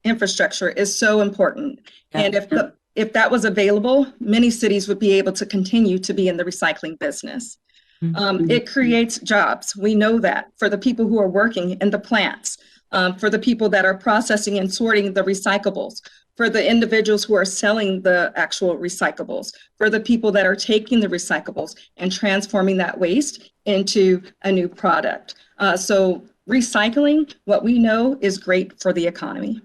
Speaker 4: infrastructure is so important. And if that was available, many cities would be able to continue to be in the recycling business. It creates jobs. We know that for the people who are working in the plants, for the people that are processing and sorting the recyclables, for the individuals who are selling the actual recyclables, for the people that are taking the recyclables and transforming that waste into a new product. So recycling, what we know, is great for the economy.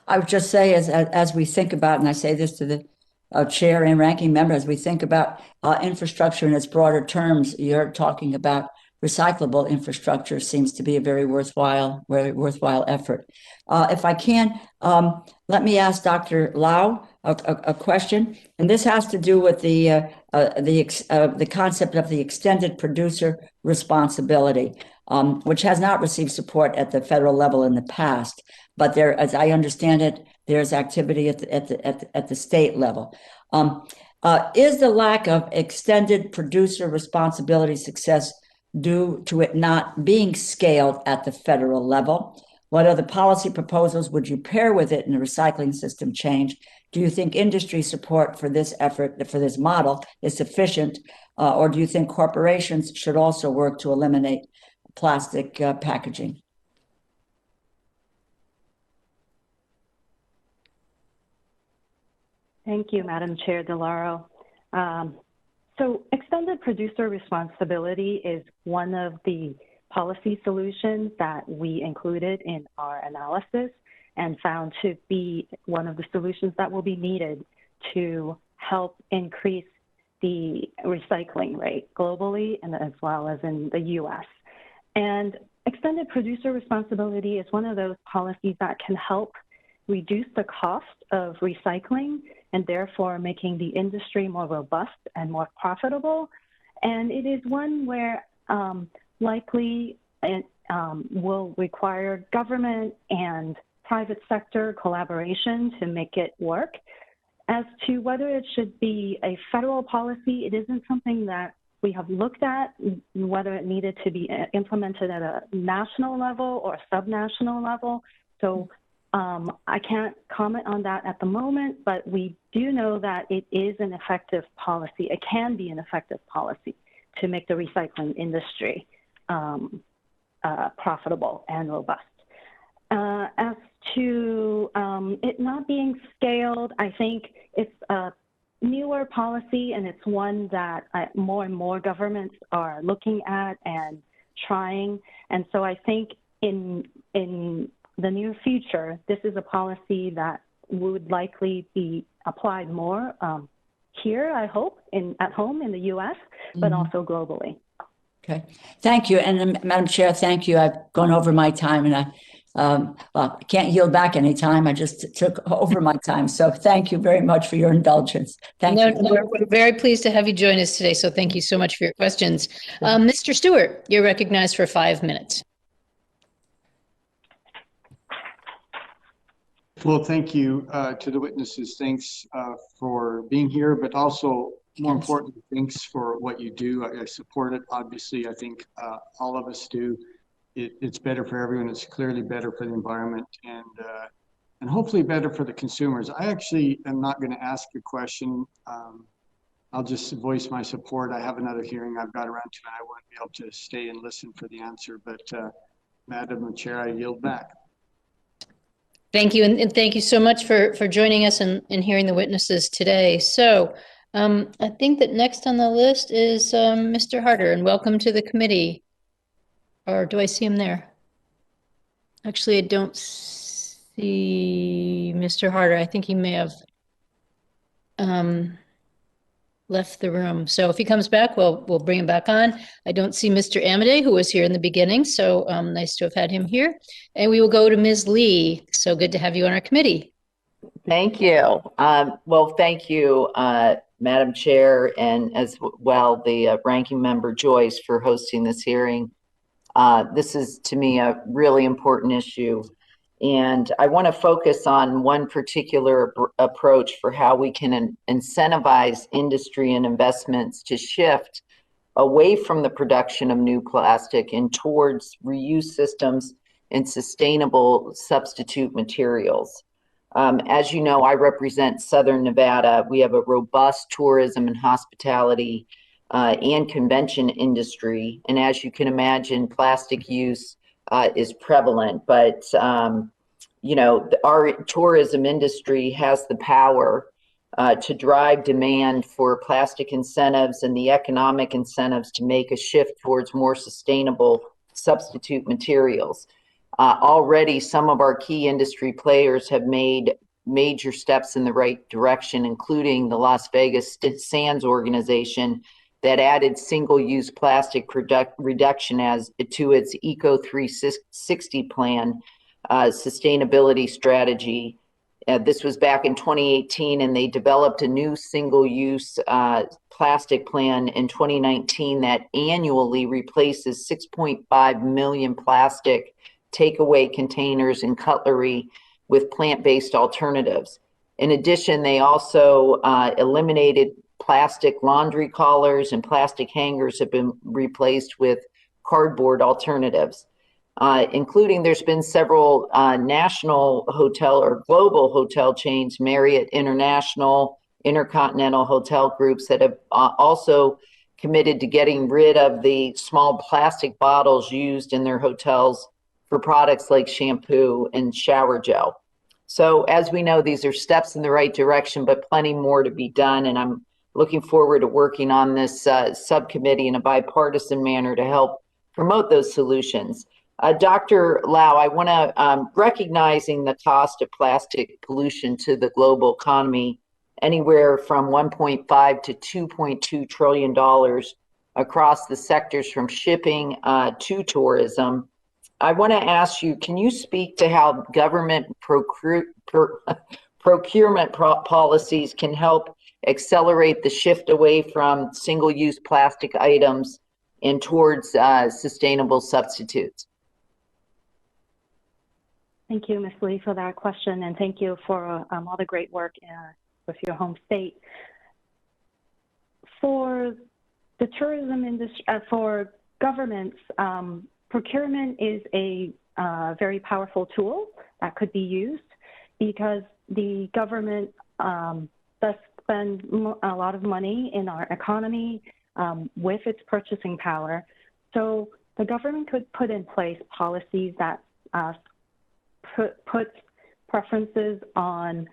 Speaker 2: I would just say, as we think about, and I say this to the chair and ranking member, as we think about infrastructure in its broader terms, you're talking about recyclable infrastructure seems to be a very worthwhile effort. If I can, let me ask Dr. Lau a question, and this has to do with the concept of the extended producer responsibility, which has not received support at the federal level in the past. But there, as I understand it, there's activity at the state level. Is the lack of extended producer responsibility success due to it not being scaled at the federal level? What other policy proposals would you pair with it in the recycling system change? Do you think industry support for this effort, for this model, is sufficient? Or do you think corporations should also work to eliminate plastic packaging?
Speaker 3: Thank you, Madam Chair DeLauro. So extended producer responsibility is one of the policy solutions that we included in our analysis and found to be one of the solutions that will be needed to help increase the recycling rate globally and as well as in the US. And extended producer responsibility is one of those policies that can help reduce the cost of recycling and therefore making the industry more robust and more profitable. And it is one where likely it will require government and private sector collaboration to make it work. As to whether it should be a federal policy, it isn't something that we have looked at, whether it needed to be implemented at a national level or a subnational level. So I can't comment on that at the moment, but we do know that it is an effective policy. It can be an effective policy to make the recycling industry profitable and robust. As to it not being scaled, I think it's a newer policy, and it's one that more and more governments are looking at and trying. And so I think in the near future, this is a policy that would likely be applied more here, I hope, at home in the US, but also globally.
Speaker 2: Okay, thank you. And Madam Chair, thank you. I've gone over my time, and I can't yield back any time. I just took over my time. So thank you very much for your indulgence. Thank you.
Speaker 1: We're very pleased to have you join us today. So thank you so much for your questions. Mr. Stewart, you're recognized for 5 minutes.
Speaker 7: Well, thank you to the witnesses. Thanks for being here, but also more importantly, thanks for what you do. I support it. Obviously, I think all of us do. It's better for everyone. It's clearly better for the environment and hopefully better for the consumers. I actually am not going to ask a question. I'll just voice my support. I have another hearing I've got around to, and I won't be able to stay and listen for the answer. But Madam Chair, I yield back.
Speaker 1: Thank you, and thank you so much for joining us and hearing the witnesses today. So I think that next on the list is Mr. Harder, and welcome to the committee. Or do I see him there? Actually, I don't see Mr. Harder. I think he may have left the room. So if he comes back, we'll bring him back on. I don't see Mr. Amade, who was here in the beginning. So nice to have had him here. And we will go to Ms. Lee. So good to have you on our committee.
Speaker 8: Thank you. Well, thank you, Madam Chair, and as well the Ranking Member Joyce for hosting this hearing. This is, to me, a really important issue. And I want to focus on one particular approach for how we can incentivize industry and investments to shift away from the production of new plastic and towards reuse systems and sustainable substitute materials. As you know, I represent Southern Nevada. We have a robust tourism and hospitality and convention industry. And as you can imagine, plastic use is prevalent, but you know, our tourism industry has the power to drive demand for plastic incentives and the economic incentives to make a shift towards more sustainable substitute materials. Already, some of our key industry players have made major steps in the right direction, including the Las Vegas Sands organization that added single-use plastic reduction to its Eco 360 plan sustainability strategy This was back in 2018, and they developed a new single-use plastic plan in 2019 that annually replaces 6.5 million plastic takeaway containers and cutlery with plant-based alternatives. In addition, they also eliminated plastic laundry collars, and plastic hangers have been replaced with cardboard alternatives. Including there's been several national hotel or global hotel chains, Marriott International, Intercontinental Hotel groups that have also committed to getting rid of the small plastic bottles used in their hotels for products like shampoo and shower gel. So as we know, these are steps in the right direction, but plenty more to be done. And I'm looking forward to working on this subcommittee in a bipartisan manner to help promote those solutions. Dr. Lau, I want to recognizing the cost of plastic pollution to the global economy, anywhere from $1.5 to $2.2 trillion across the sectors from shipping to tourism. I want to ask you, can you speak to how government procurement policies can help accelerate the shift away from single-use plastic items and towards sustainable substitutes?
Speaker 3: Thank you, Ms. Lee, for that question, and thank you for all the great work with your home state. For the tourism industry, for governments, procurement is a very powerful tool that could be used because the government does spend a lot of money in our economy with its purchasing power. So the government could put in place policies that puts preferences on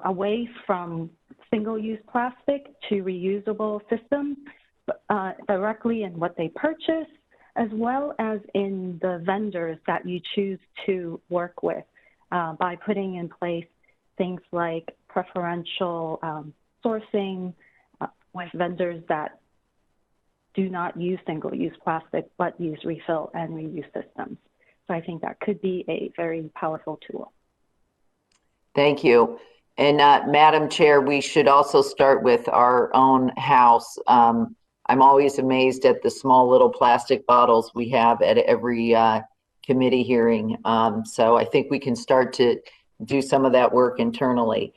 Speaker 3: away from single-use plastic to reusable systems directly in what they purchase, as well as in the vendors that you choose to work with by putting in place things like preferential sourcing with vendors that do not use single-use plastic but use refill and reuse systems. So I think that could be a very powerful tool.
Speaker 8: Thank you. And Madam Chair, we should also start with our own house. I'm always amazed at the small little plastic bottles we have at every committee hearing. So I think we can start to do some of that work internally.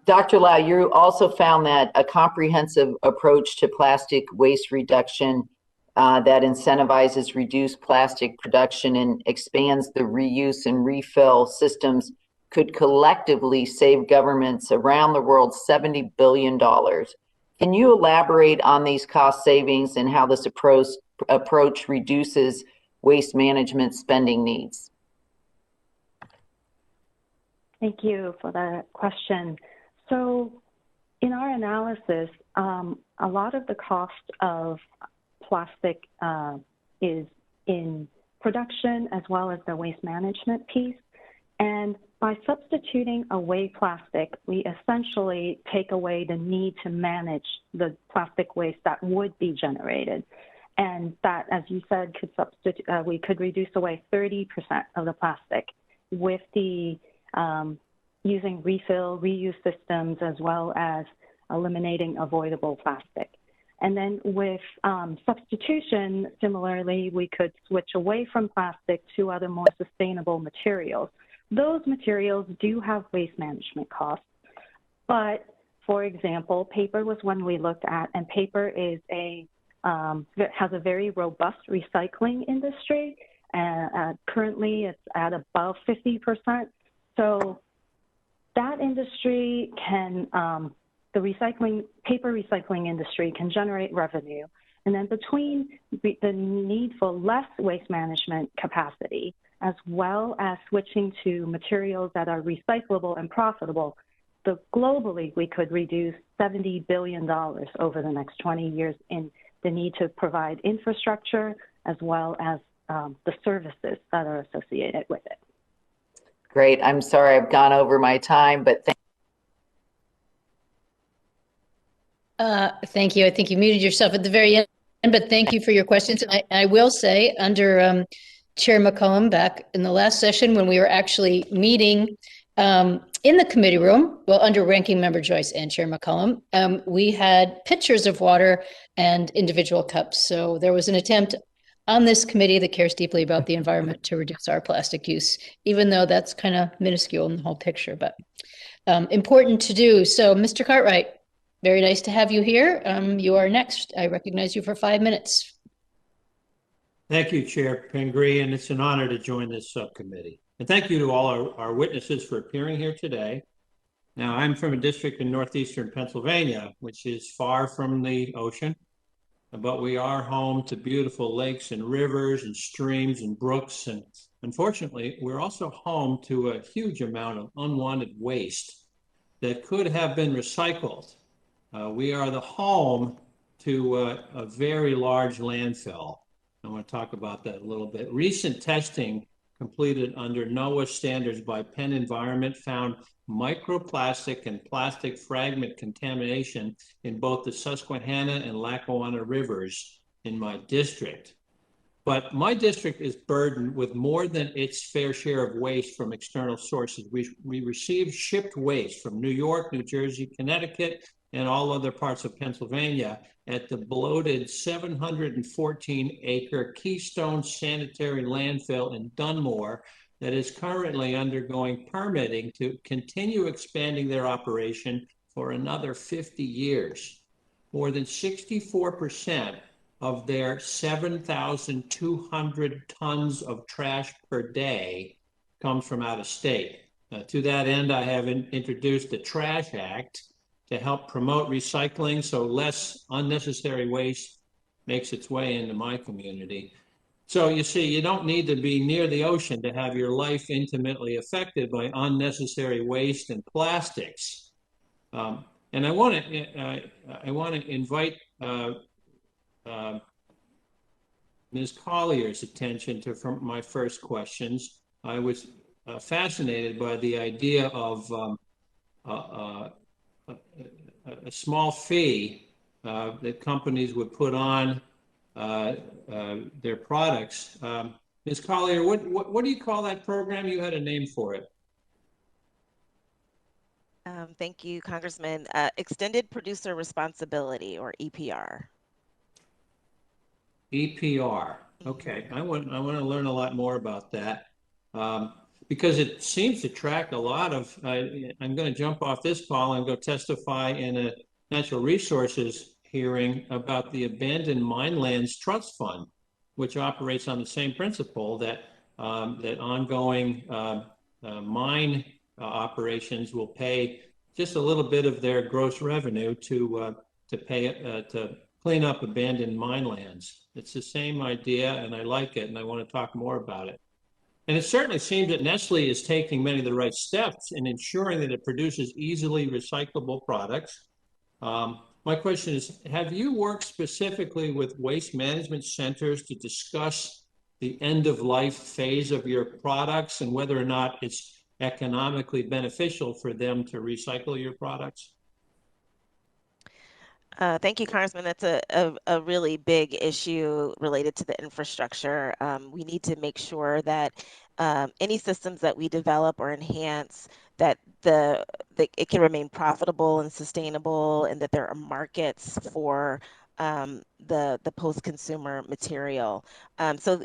Speaker 8: Dr. Lau, you also found that a comprehensive approach to plastic waste reduction that incentivizes reduced plastic production and expands the reuse and refill systems could collectively save governments around the world $70 billion. Can you elaborate on these cost savings and how this approach reduces waste management spending needs?
Speaker 3: Thank you for that question. So in our analysis, a lot of the cost of plastic is in production as well as the waste management piece. And by substituting away plastic, we essentially take away the need to manage the plastic waste that would be generated. And that, as you said, could we could reduce away 30% of the plastic with the using refill, reuse systems, as well as eliminating avoidable plastic. And then with substitution, similarly, we could switch away from plastic to other more sustainable materials. Those materials do have waste management costs, but for example, paper was one we looked at, and paper is has a very robust recycling industry. Currently, it's at above 50%. So that industry can, the paper recycling industry can generate revenue. And then between the need for less waste management capacity, as well as switching to materials that are recyclable and profitable, globally we could reduce $70 billion over the next 20 years in the need to provide infrastructure as well as the services that are associated with it.
Speaker 8: Great. I'm sorry I've gone over my time, but
Speaker 1: thank you. I think you muted yourself at the very end, but thank you for your questions. And I will say, under Chair McCollum, back in the last session when we were actually meeting In the committee room, well, under Ranking Member Joyce and Chair McCollum, we had pitchers of water and individual cups. So there was an attempt on this committee that cares deeply about the environment to reduce our plastic use, even though that's kind of minuscule in the whole picture, but important to do. So, Mr. Cartwright, very nice to have you here. You are next. I recognize you for 5 minutes.
Speaker 9: Thank you, Chair Pingree, and it's an honor to join this subcommittee. And thank you to all our witnesses for appearing here today. Now, I'm from a district in northeastern Pennsylvania, which is far from the ocean, but we are home to beautiful lakes and rivers and streams and brooks. And unfortunately, we're also home to a huge amount of unwanted waste that could have been recycled. We are the home to a very large landfill. I want to talk about that a little bit. Recent testing completed under NOAA standards by Penn Environment found microplastic and plastic fragment contamination in both the Susquehanna and Lackawanna rivers in my district. But my district is burdened with more than its fair share of waste from external sources. We receive shipped waste from New York, New Jersey, Connecticut, and all other parts of Pennsylvania at the bloated 714-acre Keystone Sanitary Landfill in Dunmore that is currently undergoing permitting to continue expanding their operation for another 50 years. More than 64% of their 7,200 tons of trash per day comes from out of state. To that end, I have introduced the Trash Act to help promote recycling so less unnecessary waste makes its way into my community. So you see, you don't need to be near the ocean to have your life intimately affected by unnecessary waste and plastics. And I want to invite Ms. Collier's attention to my first questions. I was fascinated by the idea of a small fee that companies would put on their products. Ms. Collier, what do you call that program? You had a name for it.
Speaker 5: Thank you, Congressman. Extended Producer Responsibility, or EPR.
Speaker 9: EPR. Okay, I want to learn a lot more about that because it seems to track a lot of. I'm going to jump off this call and go testify in a natural resources hearing about the Abandoned Minelands Trust Fund, which operates on the same principle that that ongoing mine operations will pay just a little bit of their gross revenue to clean up abandoned mine lands. It's the same idea, and I like it, and I want to talk more about it. And it certainly seems that Nestle is taking many of the right steps in ensuring that it produces easily recyclable products. My question is, have you worked specifically with waste management centers to discuss the end-of-life phase of your products and whether or not it's economically beneficial for them to recycle your products?
Speaker 5: Thank you, Congressman. That's a really big issue related to the infrastructure. We need to make sure that any systems that we develop or enhance, that it can remain profitable and sustainable, and that there are markets for the post-consumer material. So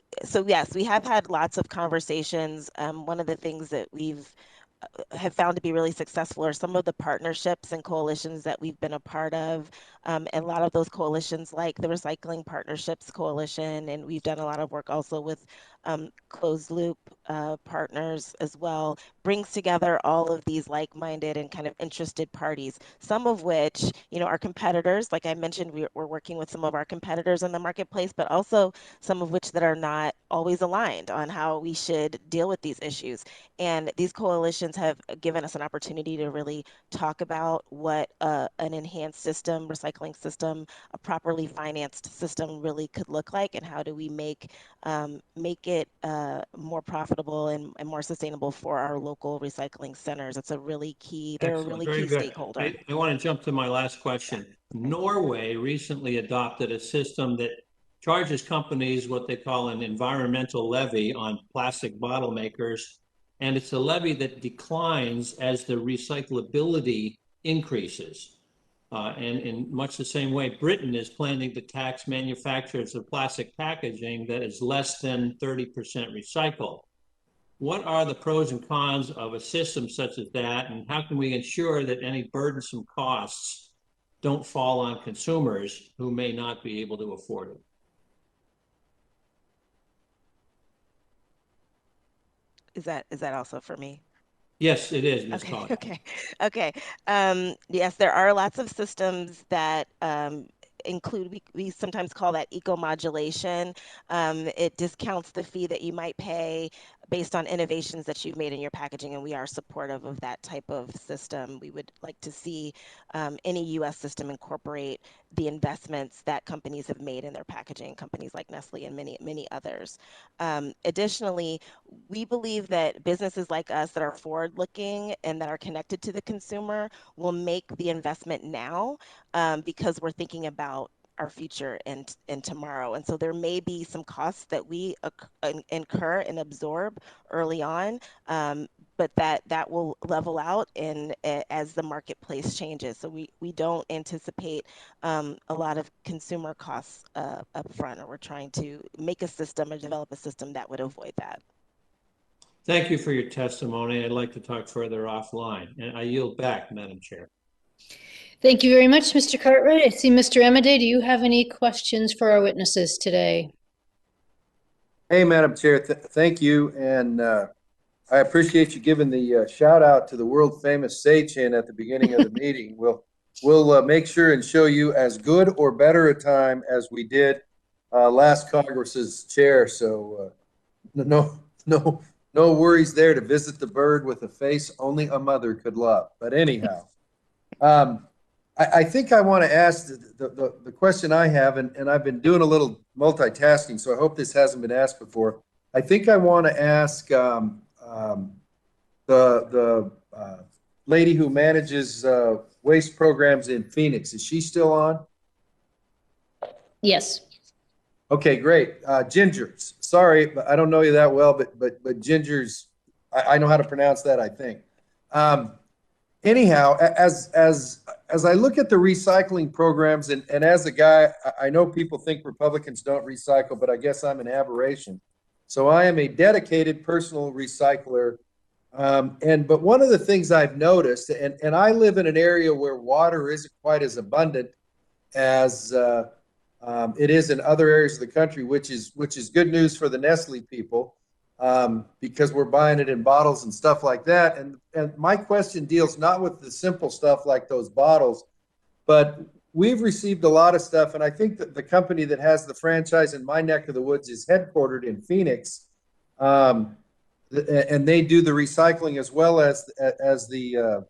Speaker 5: yes, we have had lots of conversations. One of the things that we've have found to be really successful are some of the partnerships and coalitions that we've been a part of. And a lot of those coalitions, like the Recycling Partnerships Coalition, and we've done a lot of work also with closed loop partners as well, brings together all of these like-minded and kind of interested parties, some of which, are competitors. Like I mentioned, we're working with some of our competitors in the marketplace, but also some of which that are not always aligned on how we should deal with these issues. And these coalitions have given us an opportunity to really talk about what an enhanced system, recycling system, a properly financed system really could look like, and how do we make it more profitable and more sustainable for our local recycling centers. It's a really key, they're a really key stakeholder.
Speaker 9: I want to jump to my last question. Norway recently adopted a system that charges companies what they call an environmental levy on plastic bottle makers and it's a levy that declines as the recyclability increases. And in much the same way, Britain is planning to tax manufacturers of plastic packaging that is less than 30% recycled. What are the pros and cons of a system such as that, and how can we ensure that any burdensome costs don't fall on consumers who may not be able to afford it?
Speaker 5: Is that also for me?
Speaker 9: Yes, it is, Ms.
Speaker 5: Okay,
Speaker 9: Collier.
Speaker 5: okay. Yes, there are lots of systems that include, we sometimes call that eco-modulation. It discounts the fee that you might pay based on innovations that you've made in your packaging, and we are supportive of that type of system. We would like to see any U.S. system incorporate the investments that companies have made in their packaging, companies like Nestle and many others. Additionally, we believe that businesses like us that are forward-looking and that are connected to the consumer will make the investment now because we're thinking about our future and tomorrow. And so there may be some costs that we incur and absorb early on, but that will level out as the marketplace changes. So we don't anticipate a lot of consumer costs up front, or we're trying to make a system or develop a system that would avoid that.
Speaker 9: Thank you for your testimony. I'd like to talk further offline, and I yield back, Madam Chair.
Speaker 1: Thank you very much, Mr. Cartwright. I see Mr. Emiday. Do you have any questions for our witnesses today?
Speaker 10: Hey, Madam Chair, thank you. And I appreciate you giving the shout out to the world famous Sage Hen at the beginning of the meeting. We'll make sure and show you as good or better a time as we did last Congress's chair. So no worries there to visit the bird with a face only a mother could love. But anyhow, I think I want to ask the question I have, and I've been doing a little multitasking, so I hope this hasn't been asked before. I think I want to ask the lady who manages waste programs in Phoenix. Is she still on?
Speaker 1: Yes.
Speaker 10: Okay, great. Gingers. Sorry, but I don't know you that well, but Gingers, I know how to pronounce that, I think. Anyhow, as I look at the recycling programs, and as a guy, I know people think Republicans don't recycle, but I guess I'm an aberration. So I am a dedicated personal recycler. But one of the things I've noticed, and I live in an area where water isn't quite as abundant as it is in other areas of the country, which is good news for the Nestle people. Because we're buying it in bottles and stuff like that. And my question deals not with the simple stuff like those bottles, but we've received a lot of stuff. And I think that the company that has the franchise in my neck of the woods is headquartered in Phoenix. And they do the recycling as well as the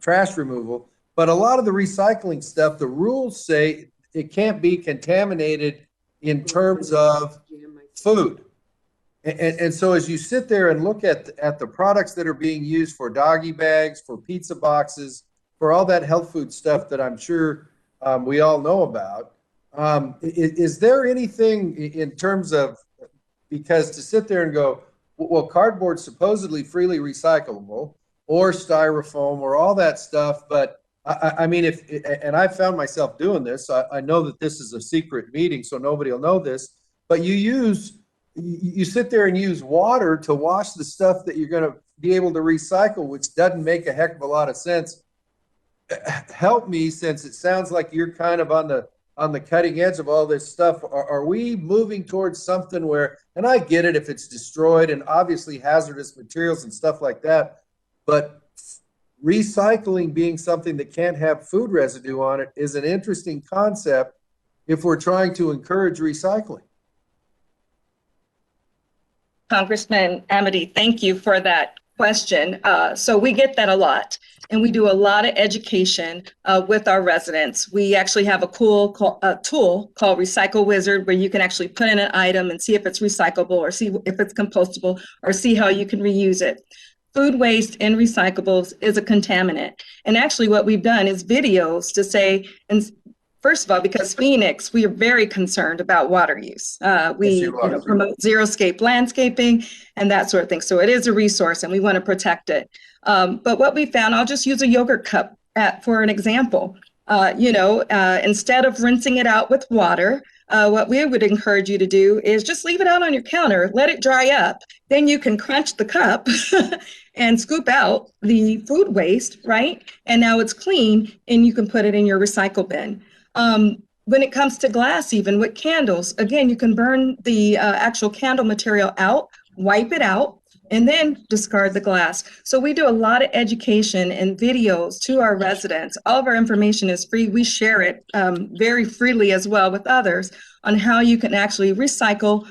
Speaker 10: trash removal. But a lot of the recycling stuff, the rules say it can't be contaminated in terms of food. And so as you sit there and look at the products that are being used for doggy bags, for pizza boxes, for all that health food stuff that I'm sure we all know about, is there anything in terms of, because to sit there and go, well, cardboard's supposedly freely recyclable, or styrofoam, or all that stuff, but I mean, and I found myself doing this, I know that this is a secret meeting, so nobody will know this, but you sit there and use water to wash the stuff that you're going to be able to recycle, which doesn't make a heck of a lot of sense. Help me, since it sounds like you're kind of on the cutting edge of all this stuff. Are we moving towards something where, and I get it if it's destroyed and obviously hazardous materials and stuff like that, but recycling being something that can't have food residue on it is an interesting concept if we're trying to encourage recycling.
Speaker 4: Congressman Amity, thank you for that question. So we get that a lot, and we do a lot of education with our residents. We actually have a cool tool called Recycle Wizard, where you can actually put in an item and see if it's recyclable, or see if it's compostable, or see how you can reuse it. Food waste in recyclables is a contaminant. And actually what we've done is videos to say, and First of all, because Phoenix, we are very concerned about water use. We promote xeriscape landscaping and that sort of thing. So it is a resource and we want to protect it. But what we found, I'll just use a yogurt cup for an example. Instead of rinsing it out with water, what we would encourage you to do is just leave it out on your counter, let it dry up. Then you can crunch the cup and scoop out the food waste, right? And now it's clean and you can put it in your recycle bin. When it comes to glass, even with candles, again, you can burn the actual candle material out, wipe it out, and then discard the glass. So we do a lot of education and videos to our residents. All of our information is free. We share it very freely as well with others on how you can actually recycle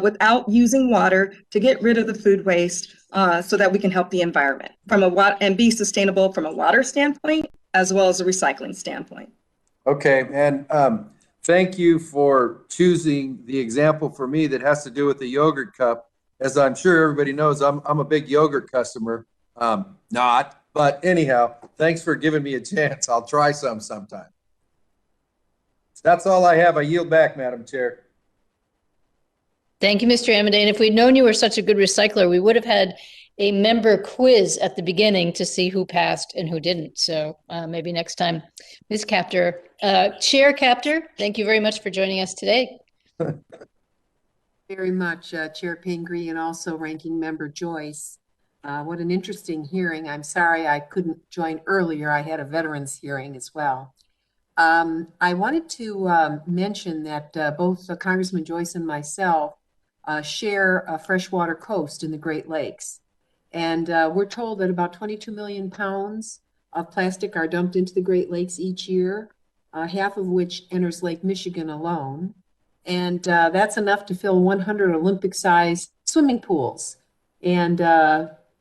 Speaker 4: without using water to get rid of the food waste so that we can help the environment and be sustainable from a water standpoint as well as a recycling standpoint.
Speaker 10: Okay, and thank you for choosing the example for me that has to do with the yogurt cup. As I'm sure everybody knows, I'm a big yogurt customer. Not, but anyhow, thanks for giving me a chance. I'll try some sometime. That's all I have. I yield back, Madam Chair.
Speaker 1: Thank you, Mr. Amidane. If we'd known you were such a good recycler, we would have had a member quiz at the beginning to see who passed and who didn't. So maybe next time. Ms. Capter, Chair Capter, thank you very much for joining us today.
Speaker 11: Very much, Chair Pingree and also Ranking Member Joyce. What an interesting hearing. I'm sorry I couldn't join earlier. I had a veterans hearing as well. I wanted to mention that both Congressman Joyce and myself share a freshwater coast in the Great Lakes. And we're told that about 22 million pounds of plastic are dumped into the Great Lakes each year, half of which enters Lake Michigan alone. And that's enough to fill 100 Olympic-sized swimming pools. And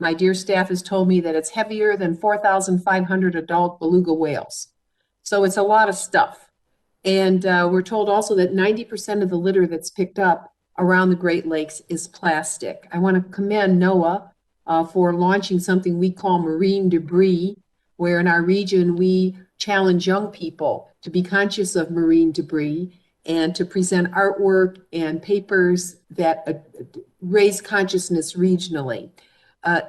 Speaker 11: my dear staff has told me that it's heavier than 4,500 adult beluga whales. So it's a lot of stuff. And we're told also that 90% of the litter that's picked up around the Great Lakes is plastic. I want to commend NOAA for launching something we call marine debris, where in our region we challenge young people to be conscious of marine debris and to present artwork and papers that raise consciousness regionally.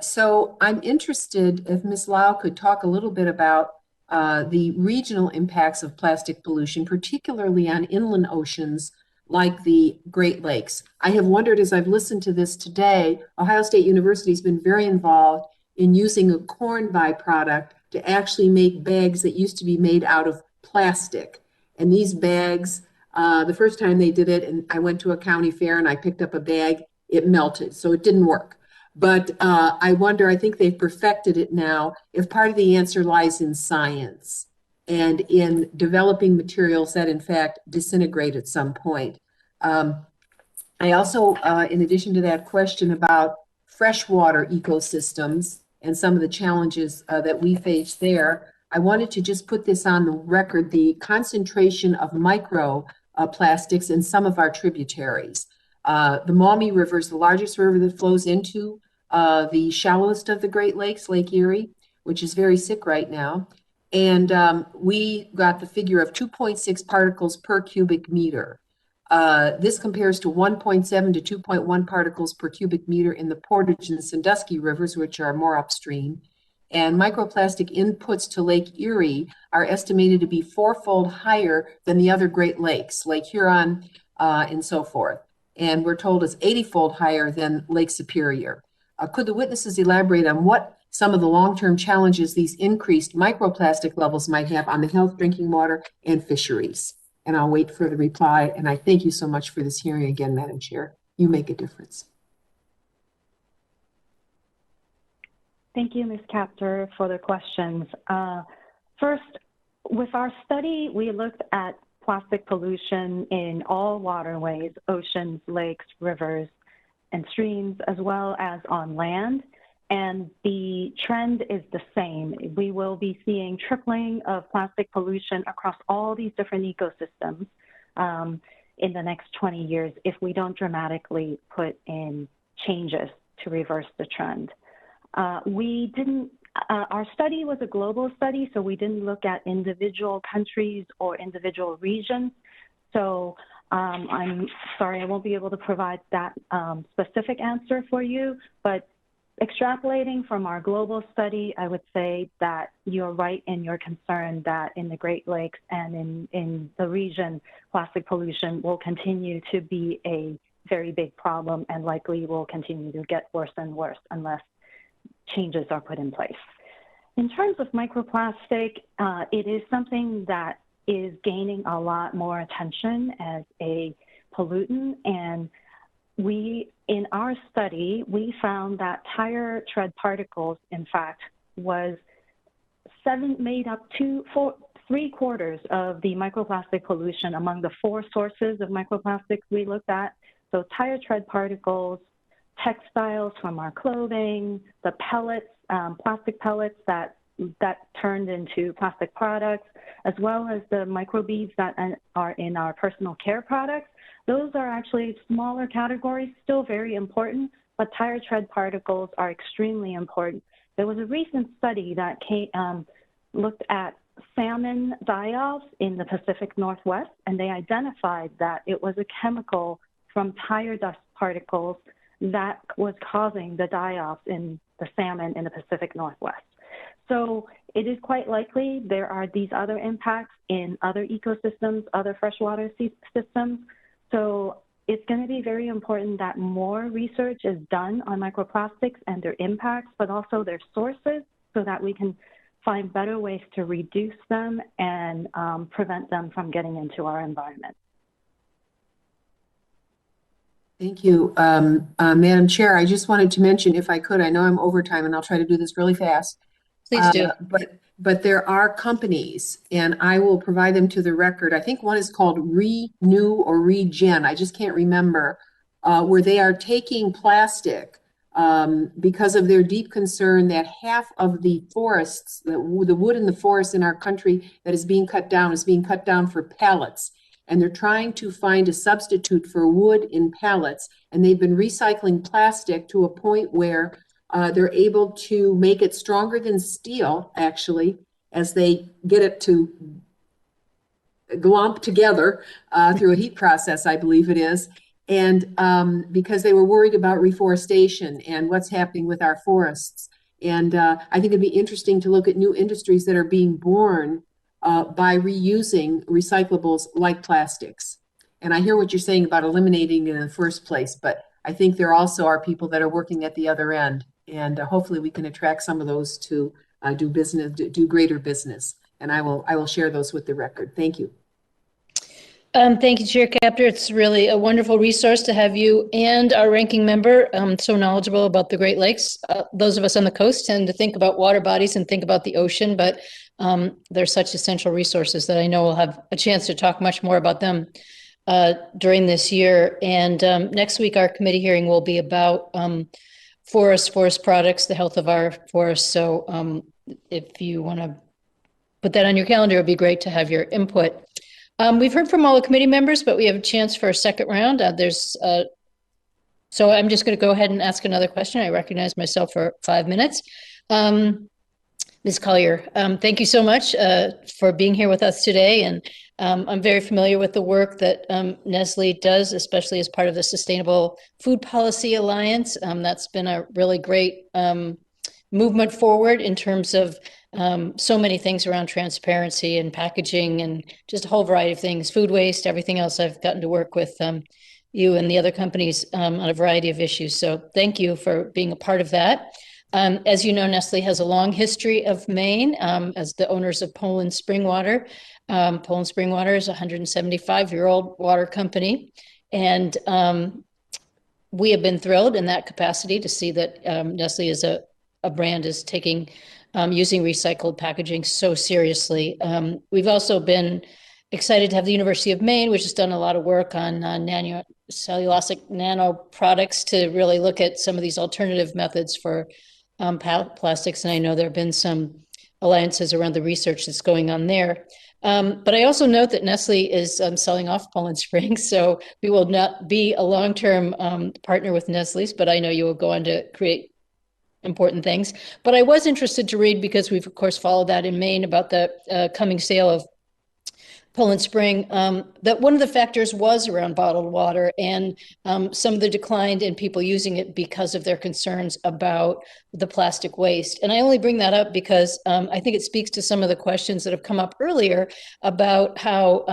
Speaker 11: So I'm interested if Ms. Lau could talk a little bit about the regional impacts of plastic pollution, particularly on inland oceans like the Great Lakes. I have wondered as I've listened to this today, Ohio State University has been very involved in using a corn byproduct to actually make bags that used to be made out of plastic. And these bags, the first time they did it, and I went to a county fair and I picked up a bag, it melted, so it didn't work. But I wonder, I think they've perfected it now, if part of the answer lies in science and in developing materials that in fact disintegrate at some point. I also, in addition to that question about freshwater ecosystems and some of the challenges that we face there, I wanted to just put this on the record, the concentration of micro plastics in some of our tributaries. The Maumee River is the largest river that flows into the shallowest of the Great Lakes, Lake Erie, which is very sick right now. And we got the figure of 2.6 particles per cubic meter. This compares to 1.7 to 2.1 particles per cubic meter in the Portage and the Sandusky rivers, which are more upstream. And microplastic inputs to Lake Erie are estimated to be 4-fold higher than the other Great Lakes, Lake Huron and so forth. And we're told it's 80-fold higher than Lake Superior. Could the witnesses elaborate on what some of the long-term challenges these increased microplastic levels might have on the health, drinking water, and fisheries? And I'll wait for the reply. And I thank you so much for this hearing again, Madam Chair. You make a difference.
Speaker 3: Thank you, Ms. Capter, for the questions. First, with our study, we looked at plastic pollution in all waterways, oceans, lakes, rivers, and streams, as well as on land. And the trend is the same. We will be seeing tripling of plastic pollution across all these different ecosystems in the next 20 years if we don't dramatically put in changes to reverse the trend. We didn't Our study was a global study, so we didn't look at individual countries or individual regions. So I'm sorry, I won't be able to provide that specific answer for you, but extrapolating from our global study, I would say that you're right in your concern that in the Great Lakes and in the region, plastic pollution will continue to be a very big problem and likely will continue to get worse and worse unless changes are put in place. In terms of microplastic, it is something that is gaining a lot more attention as a pollutant, and in our study, we found that tire tread particles, in fact, made up 3/4 of the microplastic pollution among the 4 sources of microplastics we looked at. So tire tread particles, textiles from our clothing, the pellets, plastic pellets that turned into plastic products, as well as the microbeads that are in our personal care products. Those are actually smaller categories, still very important, but tire tread particles are extremely important. There was a recent study that looked at salmon die-offs in the Pacific Northwest, and they identified that it was a chemical from tire dust particles that was causing the die-offs in the salmon in the Pacific Northwest. So it is quite likely there are these other impacts in other ecosystems, other freshwater systems. So it's going to be very important that more research is done on microplastics and their impacts, but also their sources, so that we can find better ways to reduce them and prevent them from getting into our environment.
Speaker 11: Thank you. Madam Chair, I just wanted to mention, if I could, I know I'm over time and I'll try to do this really fast.
Speaker 1: Please do.
Speaker 11: But there are companies, and I will provide them to the record. I think one is called Renew or Regen. I just can't remember, where they are taking plastic because of their deep concern that half of the forests, the wood in the forest in our country that is being cut down for pallets. And they're trying to find a substitute for wood in pallets. And they've been recycling plastic to a point where they're able to make it stronger than steel, actually, as they get it to glomp together through a heat process, I believe it is. And because they were worried about reforestation and what's happening with our forests. And I think it'd be interesting to look at new industries that are being born by reusing recyclables like plastics. And I hear what you're saying about eliminating it in the first place, but I think there also are people that are working at the other end. And hopefully we can attract some of those to do greater business. And I will share those with the record. Thank you.
Speaker 1: Thank you, Chair Capter. It's really a wonderful resource to have you and our ranking member so knowledgeable about the Great Lakes. Those of us on the coast tend to think about water bodies and think about the ocean, but they're such essential resources that I know we'll have a chance to talk much more about them during this year. And next week, our committee hearing will be about forest products, the health of our forests. So if you want to put that on your calendar, it'd be great to have your input. We've heard from all the committee members, but we have a chance for a second round. So I'm just going to go ahead and ask another question. I recognize myself for 5 minutes. Ms. Collier, thank you so much for being here with us today. And I'm very familiar with the work that Nestle does, especially as part of the Sustainable Food Policy Alliance. That's been a really great movement forward in terms of so many things around transparency and packaging and just a whole variety of things, food waste, everything else. I've gotten to work with you and the other companies on a variety of issues. So thank you for being a part of that. As you know, Nestle has a long history of Maine as the owners of Poland Spring Water. Poland Spring Water is a 175-year-old water company. And we have been thrilled in that capacity to see that Nestle as a brand is taking using recycled packaging so seriously. We've also been excited to have the University of Maine, which has done a lot of work on cellulosic nano products to really look at some of these alternative methods for plastics. And I know there have been some alliances around the research that's going on there. But I also note that Nestle is selling off Poland Springs, so we will not be a long-term partner with Nestle's, but I know you will go on to create important things. But I was interested to read, because we've of course followed that in Maine, about the coming sale of Poland Spring, that one of the factors was around bottled water, and some of the decline in people using it because of their concerns about the plastic waste. And I only bring that up because I think it speaks to some of the questions that have come up earlier about how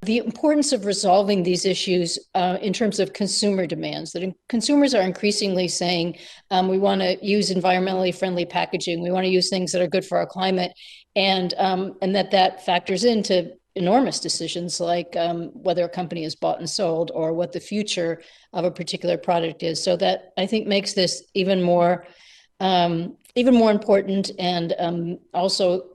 Speaker 1: the importance of resolving these issues in terms of consumer demands, that consumers are increasingly saying, we want to use environmentally friendly packaging, we want to use things that are good for our climate, and that factors into enormous decisions like whether a company is bought and sold or what the future of a particular product is. So that, I think, makes this even more important, and also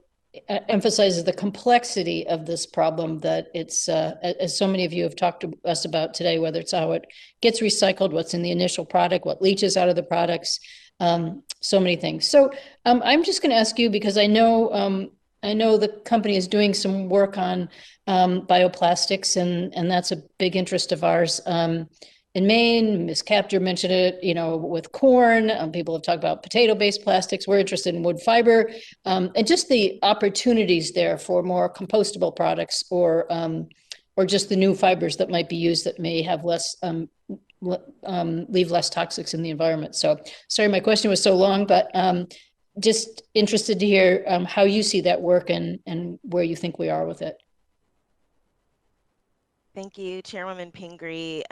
Speaker 1: emphasizes the complexity of this problem, that it's, as so many of you have talked to us about today, whether it's how it gets recycled, what's in the initial product, what leaches out of the products, so many things. So I'm just going to ask you, because I know the company is doing some work on bioplastics, and that's a big interest of ours. In Maine, Ms. Capter mentioned it, with corn. People have talked about potato-based plastics. We're interested in wood fiber, and just the opportunities there for more compostable products, or just the new fibers that might be used that may have less, leave less toxics in the environment. So, sorry, my question was so long, but just interested to hear how you see that work, and where you think we are with it.
Speaker 5: Thank you, Chairwoman Pingree.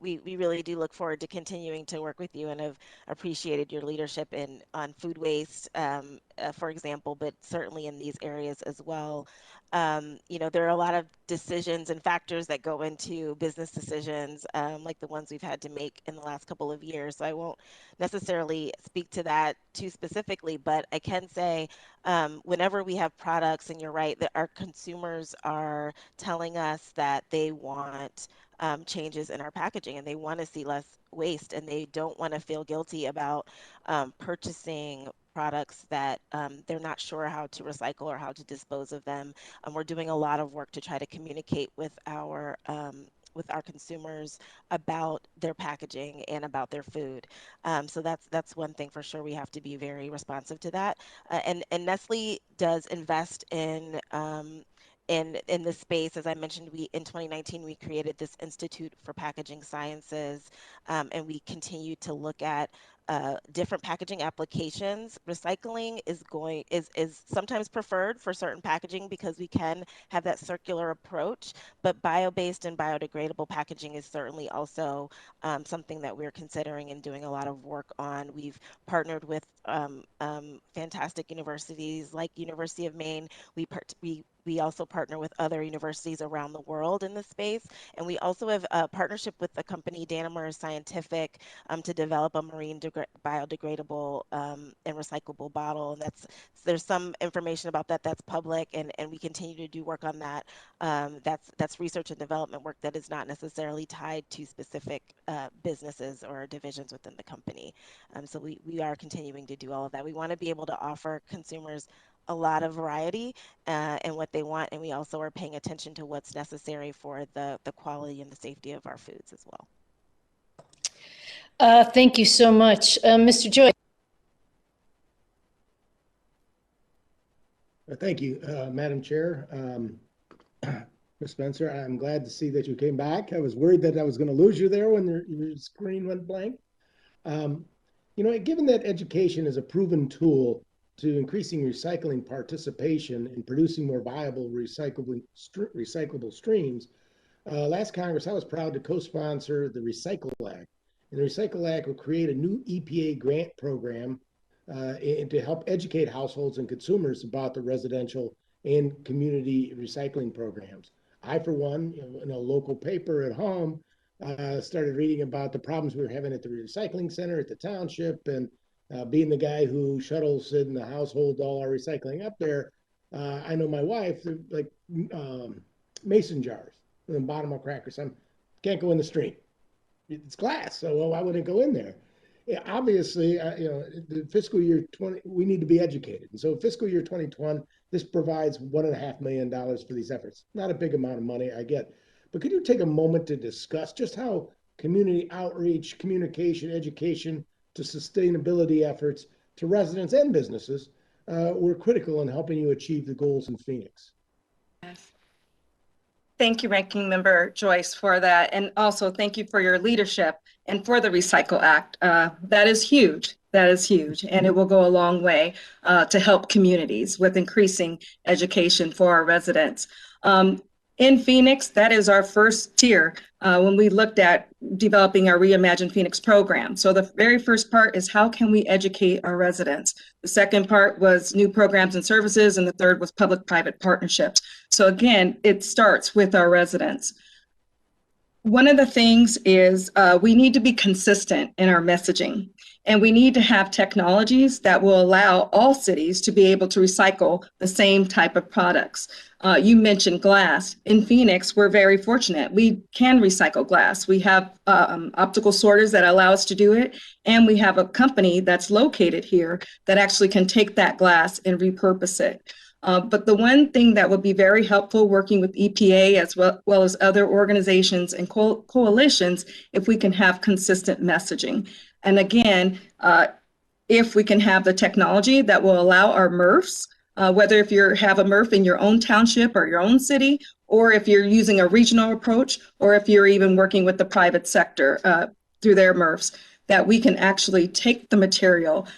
Speaker 5: We really do look forward to continuing to work with you, and have appreciated your leadership on food waste, for example, but certainly in these areas as well. There are a lot of decisions and factors that go into business decisions, like the ones we've had to make in the last couple of years. So I won't necessarily speak to that too specifically, but I can say whenever we have products, and you're right, that our consumers are telling us that they want changes in our packaging, and they want to see less waste, and they don't want to feel guilty about purchasing products that they're not sure how to recycle or how to dispose of them. We're doing a lot of work to try to communicate with our consumers about their packaging and about their food. So that's one thing for sure. We have to be very responsive to that. And Nestle does invest in this space. As I mentioned, in 2019 we created this Institute for Packaging Sciences, and we continue to look at different packaging applications. Recycling is sometimes preferred for certain packaging because we can have that circular approach, but bio-based and biodegradable packaging is certainly also something that we're considering and doing a lot of work on. We've partnered with fantastic universities like University of Maine. We also partner with other universities around the world in this space, and we also have a partnership with the company Danimer Scientific to develop a marine biodegradable and recyclable bottle. And there's some information about that's public, and we continue to do work on that. That's research and development work that is not necessarily tied to specific businesses or divisions within the company. So we are continuing to do all of that. We want to be able to offer consumers a lot of variety in what they want, and we also are paying attention to what's necessary for the quality and the safety of our foods as well.
Speaker 1: Thank you so much. Mr. Joyce.
Speaker 6: Thank you, Madam Chair. Ms. Spencer, I'm glad to see that you came back. I was worried that I was going to lose you there when your screen went blank. Given that education is a proven tool to increasing recycling participation and producing more viable recyclable streams, last Congress, I was proud to co-sponsor the Recycle Act. And the Recycle Act will create a new EPA grant program to help educate households and consumers about the residential and community recycling programs. I, for one, in a local paper at home, started reading about the problems we were having at the recycling center at the township, and being the guy who shuttles in the household all our recycling up there, I know my wife, like mason jars in the bottom of crackers. Can't go in the stream. It's glass, so why would it go in there? Yeah, obviously, the fiscal year 20, we need to be educated. And so fiscal year 2020, this provides $1.5 million for these efforts. Not a big amount of money, I get. But could you take a moment to discuss just how community outreach, communication, education to sustainability efforts to residents and businesses were critical in helping you achieve the goals in Phoenix.
Speaker 4: Yes. Thank you, Ranking Member Joyce, for that. And also thank you for your leadership and for the Recycle Act. That is huge. That is huge. And it will go a long way to help communities with increasing education for our residents. In Phoenix, that is our first tier when we looked at developing our Reimagine Phoenix program. So the very first part is how can we educate our residents? The second part was new programs and services, and the third was public-private partnerships. So again, it starts with our residents. One of the things is we need to be consistent in our messaging, and we need to have technologies that will allow all cities to be able to recycle the same type of products. You mentioned glass. In Phoenix, we're very fortunate. We can recycle glass. We have optical sorters that allow us to do it, and we have a company that's located here that actually can take that glass and repurpose it. But the one thing that would be very helpful working with EPA as well as other organizations and coalitions, if we can have consistent messaging. And again, if we can have the technology that will allow our MRFs, whether if you have a MRF in your own township or your own city, or if you're using a regional approach, or if you're even working with the private sector through their MRFs, that we can actually take the material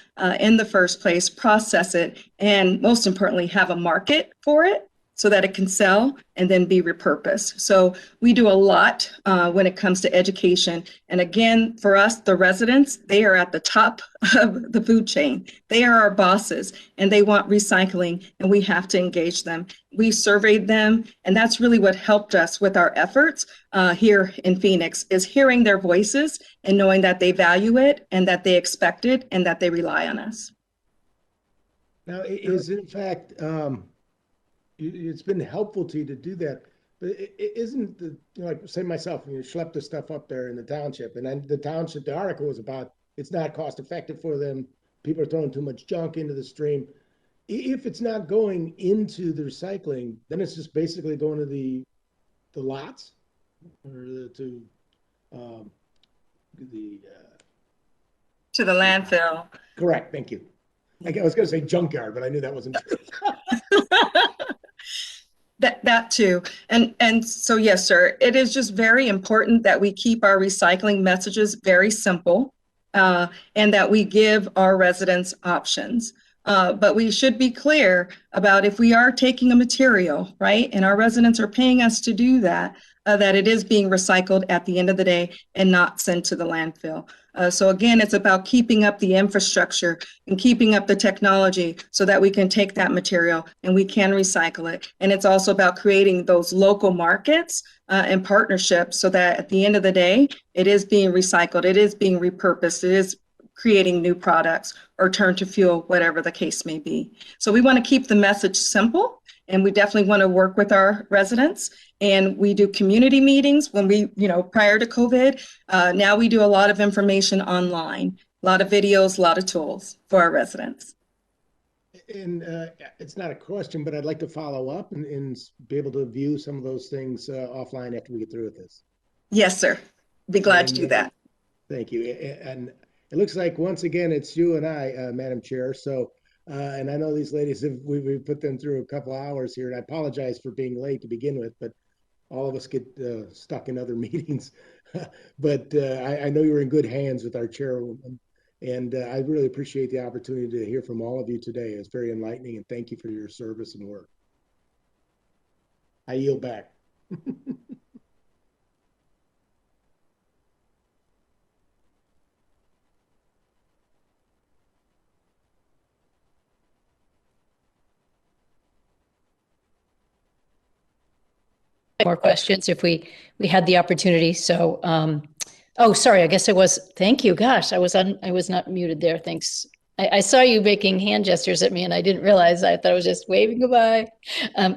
Speaker 4: in the first place, process it, and most importantly, have a market for it so that it can sell and then be repurposed. So we do a lot when it comes to education. And again, for us, the residents, they are at the top of the food chain. They are our bosses and they want recycling, and we have to engage them. We surveyed them, and that's really what helped us with our efforts here in Phoenix, is hearing their voices and knowing that they value it and that they expect it and that they rely on us.
Speaker 6: Now, is in fact, it's been helpful to you to do that, but it isn't the, like say myself, schlep the stuff up there in the township, and then the township, the article was about it's not cost effective for them. People are throwing too much junk into the stream. If it's not going into the recycling, then it's just basically going to the lots or to
Speaker 4: the landfill.
Speaker 6: Correct. Thank you. I was going to say junkyard, but I knew that wasn't true.
Speaker 4: That too. And so, yes, sir, it is just very important that we keep our recycling messages very simple and that we give our residents options. But we should be clear about if we are taking a material, right, and our residents are paying us to do that, that it is being recycled at the end of the day and not sent to the landfill. So again, it's about keeping up the infrastructure and keeping up the technology so that we can take that material and we can recycle it. And it's also about creating those local markets and partnerships so that at the end of the day, it is being recycled, it is being repurposed, it is creating new products or turn to fuel, whatever the case may be. So we want to keep the message simple, and we definitely want to work with our residents. And we do community meetings when we, prior to COVID. Now we do a lot of information online, a lot of videos, a lot of tools for our residents.
Speaker 6: And it's not a question, but I'd like to follow up and be able to view some of those things offline after we get through with this.
Speaker 4: Yes, sir. Be glad to do that.
Speaker 6: Thank you. And it looks like once again, it's you and I, Madam Chair. So, and I know these ladies, we put them through a couple hours here, and I apologize for being late to begin with, but all of us get stuck in other meetings. But I know you're in good hands with our chairwoman, and I really appreciate the opportunity to hear from all of you today. It's very enlightening, and thank you for your service and work. I yield back.
Speaker 1: More questions if we had the opportunity. So, oh, sorry, I guess I was, thank you. Gosh, I was not muted there. Thanks. I saw you making hand gestures at me and I didn't realize. I thought I was just waving goodbye.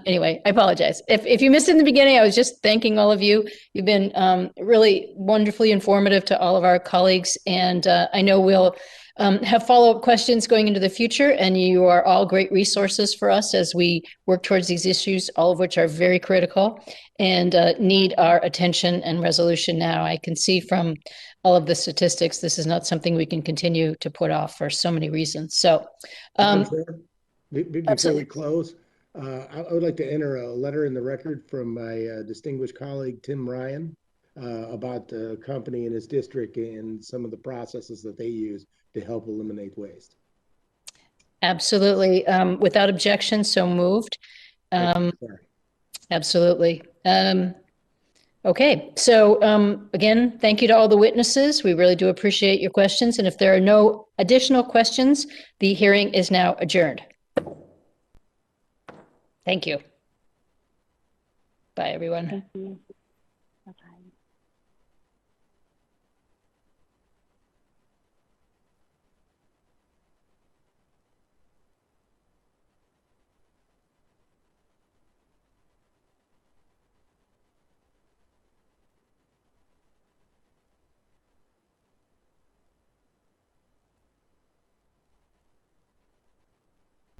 Speaker 1: Anyway, I apologize. If you missed it in the beginning, I was just thanking all of you. You've been really wonderfully informative to all of our colleagues. And I know we'll have follow-up questions going into the future, and you are all great resources for us as we work towards these issues, all of which are very critical and need our attention and resolution now. I can see from all of the statistics. This is not something we can continue to put off for so many reasons. So,
Speaker 6: Madam Chair, before
Speaker 1: absolutely.
Speaker 6: we close, I would like to enter a letter in the record from my distinguished colleague, Tim Ryan, about the company and his district and some of the processes that they use to help eliminate waste.
Speaker 1: Absolutely. Without objection, so moved.
Speaker 6: Sorry.
Speaker 1: Absolutely. Okay, so again, thank you to all the witnesses. We really do appreciate your questions. And if there are no additional questions, the hearing is now adjourned. Thank you. Bye, everyone.
Speaker 3: Thank you.